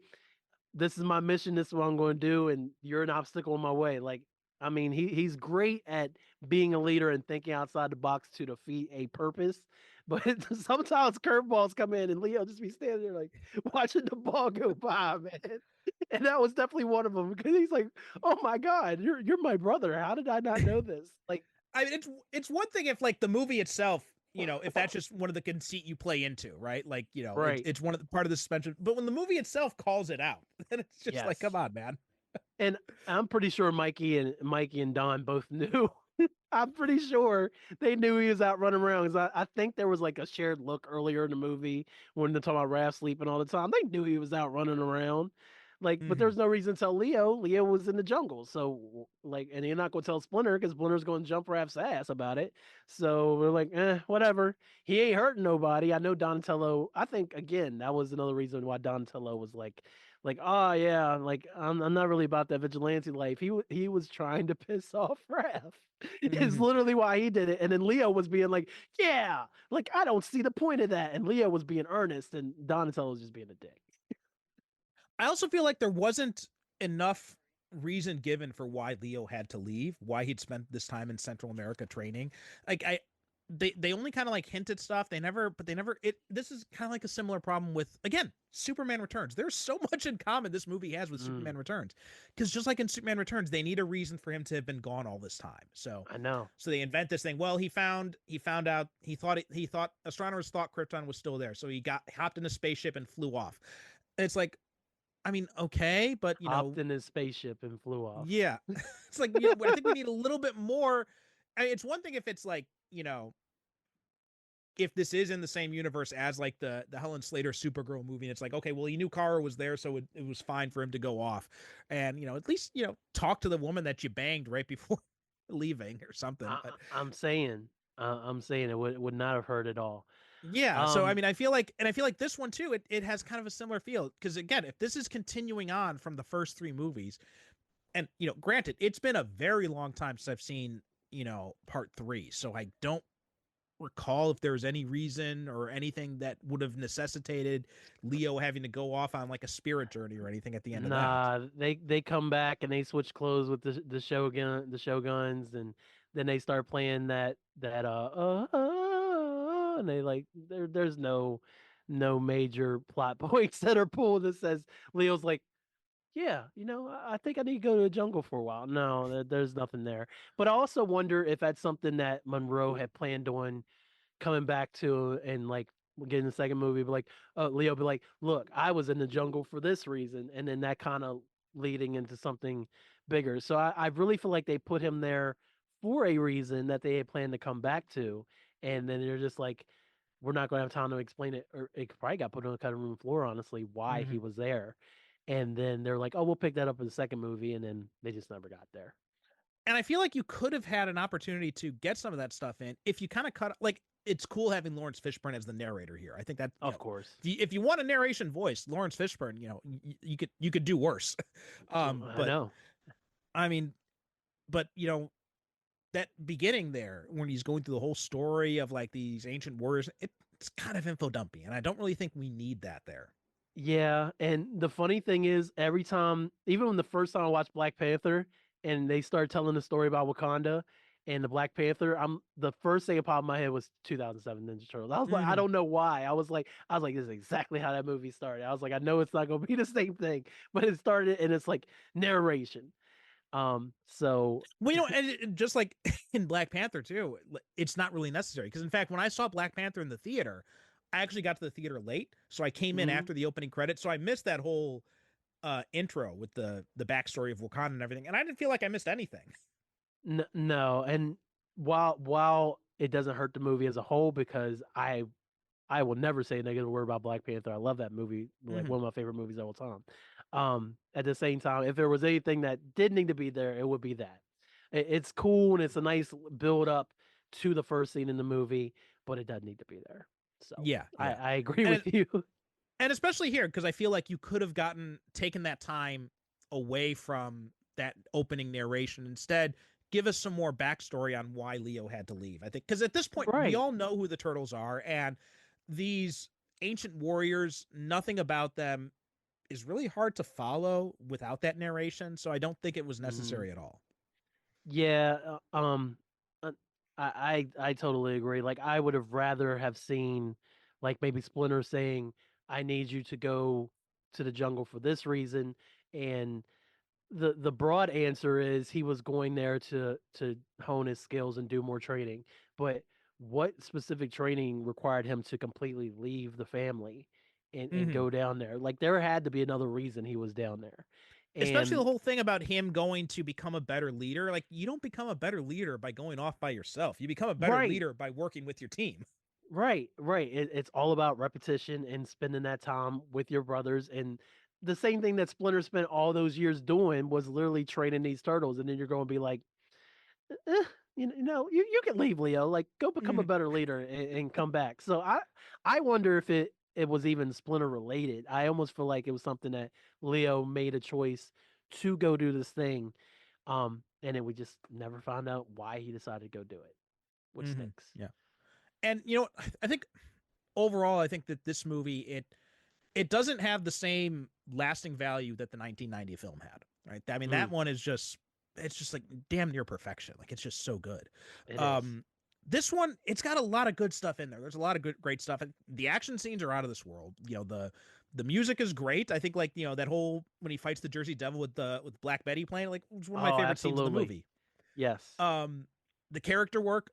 this is my mission, this is what I'm going to do, and you're an obstacle in my way. Like, I mean, he's great at being a leader and thinking outside the box to defeat a purpose. But sometimes curveballs come in and Leo just be standing there like watching the ball go by, man. And that was definitely one of them because he's like, "Oh my God, you're my brother. How did I not know this?" Like, I mean, it's one thing if like the movie itself, if that's just one of the conceit you play into, right? Like, right. It's one of the part of the suspension. But when the movie itself calls it out, then it's just like, come on, man. And I'm pretty sure Mikey and Don both knew. I'm pretty sure they knew he was out running around. Because I think there was like a shared look earlier in the movie when they're talking about Raph sleeping all the time. They knew he was out running around. Like, but there's no reason to tell Leo. Leo was in the jungle. So, like, and you're not going to tell Splinter because Splinter's going to jump Raph's ass about it. So we're like, whatever. He ain't hurting nobody. I know Donatello. I think, again, that was another reason why Donatello was like like, oh yeah, like I'm not really about that vigilante life. He was trying to piss off Raph. It's Mhm. literally why he did it. And then Leo was being like, yeah, like I don't see the point of that. And Leo was being earnest, and Donatello was just being a dick. I also feel like there wasn't enough reason given for why Leo had to leave, why he'd spent this time in Central America training. Like they only kind of like hinted stuff. They never it this is kind of like a similar problem with, again, Superman Returns. There's so much in common this movie has with Mm, Superman Returns. Because just like in Superman Returns, they need a reason for him to have been gone all this time. So I know. so they invent this thing. Well, he found out he thought astronomers thought Krypton was still there. So he got hopped in a spaceship and flew off. And it's like, I mean, okay, but Hopped in his spaceship and flew off. yeah, it's like, I think we need a little bit more. I mean, it's one thing if it's like, if this is in the same universe as like the Helen Slater Supergirl movie, and it's like, okay, well, he knew Kara was there, so it was fine for him to go off, and at least talk to the woman that you banged right before leaving or something. I, But I'm saying, I'm saying it would not have hurt at all. yeah, so I Um, mean, I feel like this one too. It has kind of a similar feel because, again, if this is continuing on from the first three movies, and granted, it's been a very long time since I've seen part three, so I don't recall if there was any reason or anything that would have necessitated Leo having to go off on like a spirit journey or anything at the end of that. Nah, they come back and they switch clothes with the Shoguns, and then they start playing that and they like there's no major plot points that are pulled that says Leo's like, yeah, I think I need to go to the jungle for a while. No, there's nothing there. But I also wonder if that's something that Monroe had planned on coming back to, and like getting the second movie, but like, Leo be like, look, I was in the jungle for this reason, and then that kind of leading into something bigger. So I really feel like they put him there for a reason that they had planned to come back to, and then they're just like, we're not going to have time to explain it, or it probably got put on the cutting room floor, honestly, why he Mhm. was there. And then they're like, oh, we'll pick that up in the second movie, and then they just never got there. And I feel like you could have had an opportunity to get some of that stuff in if you kind of cut, like, it's cool having Lawrence Fishburne as the narrator here. I think that, Of course. if you want a narration voice, Lawrence Fishburne, you could do worse. I But know. I mean, but that beginning there when he's going through the whole story of like these ancient warriors, it's kind of info dumpy, and I don't really think we need that there. Yeah, and the funny thing is, every time, even when the first time I watched Black Panther, and they started telling the story about Wakanda and the Black Panther, the first thing that popped in my head was 2007 Ninja Turtles. I was like, I Mhm. don't know why. I was like, this is exactly how that movie started. I was like, I know it's not gonna be the same thing, but it started, and it's like narration. So Well, and just like in Black Panther too, it's not really necessary because, in fact, when I saw Black Panther in the theater, I actually got to the theater late, so I came in mhm. after the opening credits, so I missed that whole intro with the backstory of Wakanda and everything, and I didn't feel like I missed anything. No, and while it doesn't hurt the movie as a whole, because I will never say a negative word about Black Panther. I love that movie, like Hmm. one of my favorite movies of all time. At the same time, if there was anything that did need to be there, it would be that. It's cool and it's a nice build up to the first scene in the movie, but it doesn't need to be there. So Yeah, I, yeah, I agree and with you. especially here because I feel like you could have taken that time away from that opening narration. Instead, give us some more backstory on why Leo had to leave. I think because at this point we Right. all know who the turtles are, and these ancient warriors, nothing about them is really hard to follow without that narration. So I don't think it was Mhm. necessary at all. Yeah, uh, I totally agree. Like I would have rather have seen like maybe Splinter saying, "I need you to go to the jungle for this reason," and the broad answer is he was going there to hone his skills and do more training. But what specific training required him to completely leave the family and Hmm. go down there? Like there had to be another reason he was down there. Especially the And whole thing about him going to become a better leader. Like, you don't become a better leader by going off by yourself. You become a better right, leader by working with your team. right. It's all about repetition and spending that time with your brothers. And the same thing that Splinter spent all those years doing was literally training these turtles. And then you're going to be like, eh, you can leave, Leo. Like, go become a Mhm. better leader and come back. So I wonder if it it was even Splinter related. I almost feel like it was something that Leo made a choice to go do this thing, and then we just never found out why he decided to go do it, which stinks. Yeah. And you know, I think overall, I think that this movie it doesn't have the same lasting value that the 1990 film had. Right? I mean, that one is just it's just like damn near perfection. Like it's just so good. It is. This one, it's got a lot of good stuff in there. There's a lot of great stuff. And the action scenes are out of this world. You know, the music is great. I think like, you know, that whole when he fights the Jersey Devil with Black Betty playing, like it's one of my favorite scenes in the movie. Yes. The character work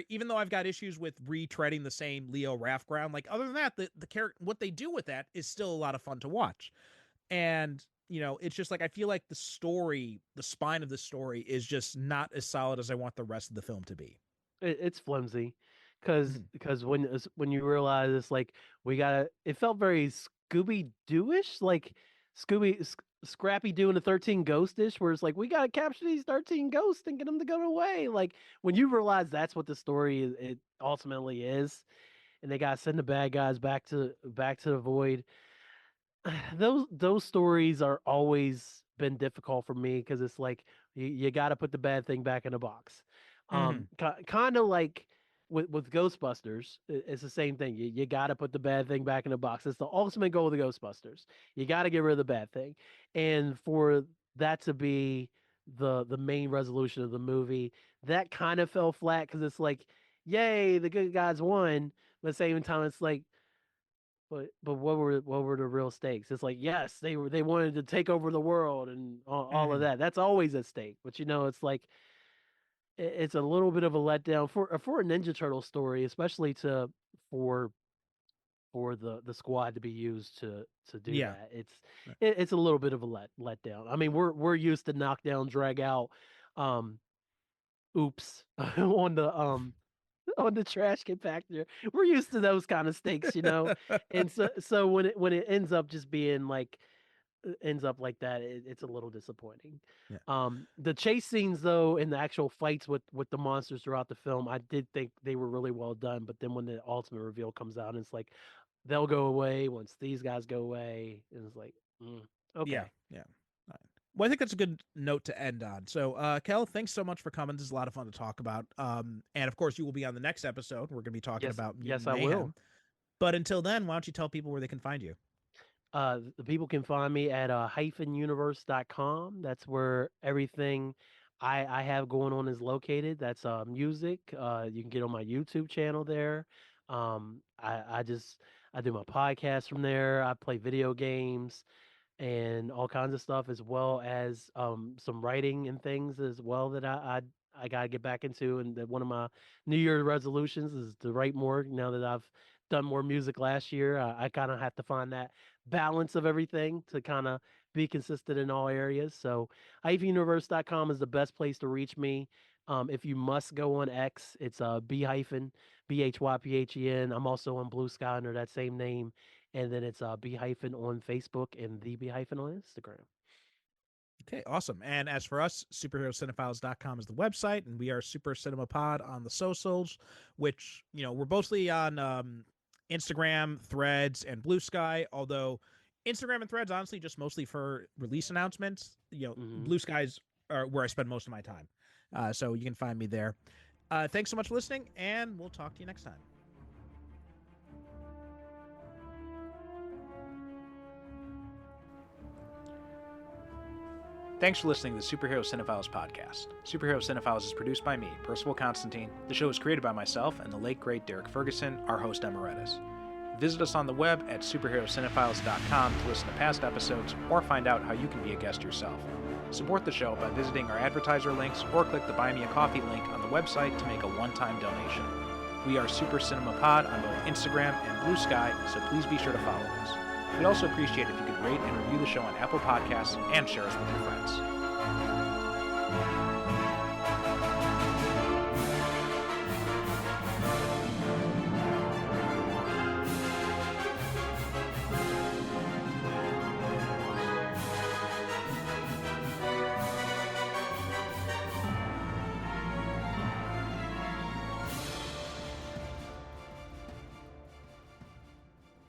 even though I've got issues with retreading the same Leo Raph ground, like other than that, the character what they do with that is still a lot of fun to watch. And you know, it's just like I feel like the spine of the story is just not as solid as I want the rest of the film to be. It's flimsy because when you realize it's like it felt very Scooby Doo-ish, like Scrappy Doo and the 13 Ghost-ish, where it's like we gotta capture these 13 ghosts and get them to go away. Like when you realize that's what the story it ultimately is, and they gotta send the bad guys back to the void. Those stories are always been difficult for me because it's like you got to put the bad thing back in the box. Kind of like with Ghostbusters, it's the same thing. You got to put the bad thing back in the box. It's the ultimate goal of the Ghostbusters. You got to get rid of the bad thing, and for that to be the main resolution of the movie, that kind of fell flat because it's like, yay, the good guys won, but at the same time, it's like. But what were the real stakes? It's like, yes, they wanted to take over the world and all of that. That's always at stake. But you know, it's like it's a little bit of a letdown for a Ninja Turtle story, especially for the squad to be used to do that. It's a little bit of a letdown. I mean, we're used to knock down, drag out, oops on the trash compactor. We're used to those kind of stakes, you know. And so when it ends up just being like like that, it's a little disappointing. Yeah. The chase scenes though, and the actual fights with the monsters throughout the film, I did think they were really well done. But then when the ultimate reveal comes out, and it's like they'll go away once these guys go away, and it's like, okay, yeah. Well, I think that's a good note to end on. So, Kel, thanks so much for coming. This is a lot of fun to talk about. And of course, you will be on the next episode. We're going to be talking about Mutant Mayhem. I will. But until then, why don't you tell people where they can find you? The people can find me at hyphenuniverse.com. That's where everything I have going on is located. That's music. You can get on my YouTube channel there. I do my podcast from there. I play video games and all kinds of stuff, as well as some writing and things as well that I gotta get back into. And that one of my New Year's resolutions is to write more. Now that I've done more music last year, I kind of have to find that balance of everything to kind of be consistent in all areas. So hyphenuniverse.com is the best place to reach me. If you must go on X, it's B-Hyphen, BHYPHEN. I'm also on Blue Sky under that same name. And then it's B-Hyphen on Facebook and the B-Hyphen on Instagram. Okay, awesome. And as for us, superherocinephiles.com is the website, and we are Super Cinema Pod on the socials, which, you know, we're mostly on Instagram, Threads, and Blue Sky, although Instagram and Threads, honestly, just mostly for release announcements. You know, Blue Sky's are where I spend most of my time. So you can find me there. Thanks so much for listening, and we'll talk to you next time. Thanks for listening to the Superhero Cinephiles podcast. Superhero Cinephiles is produced by me, Percival Constantine. The show is created by myself and the late, great Derek Ferguson, our host emeritus. Visit us on the web at superherocinephiles.com to listen to past episodes or find out how you can be a guest yourself. Support the show by visiting our advertiser links or click the Buy Me a Coffee link on the website to make a one-time donation. We are Super Cinema Pod on both Instagram and Blue Sky, so please be sure to follow us. We'd also appreciate it if you could rate and review the show on Apple Podcasts and share us with your friends.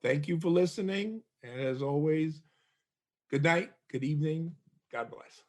thank you for listening. And as always, good night, good evening. God bless.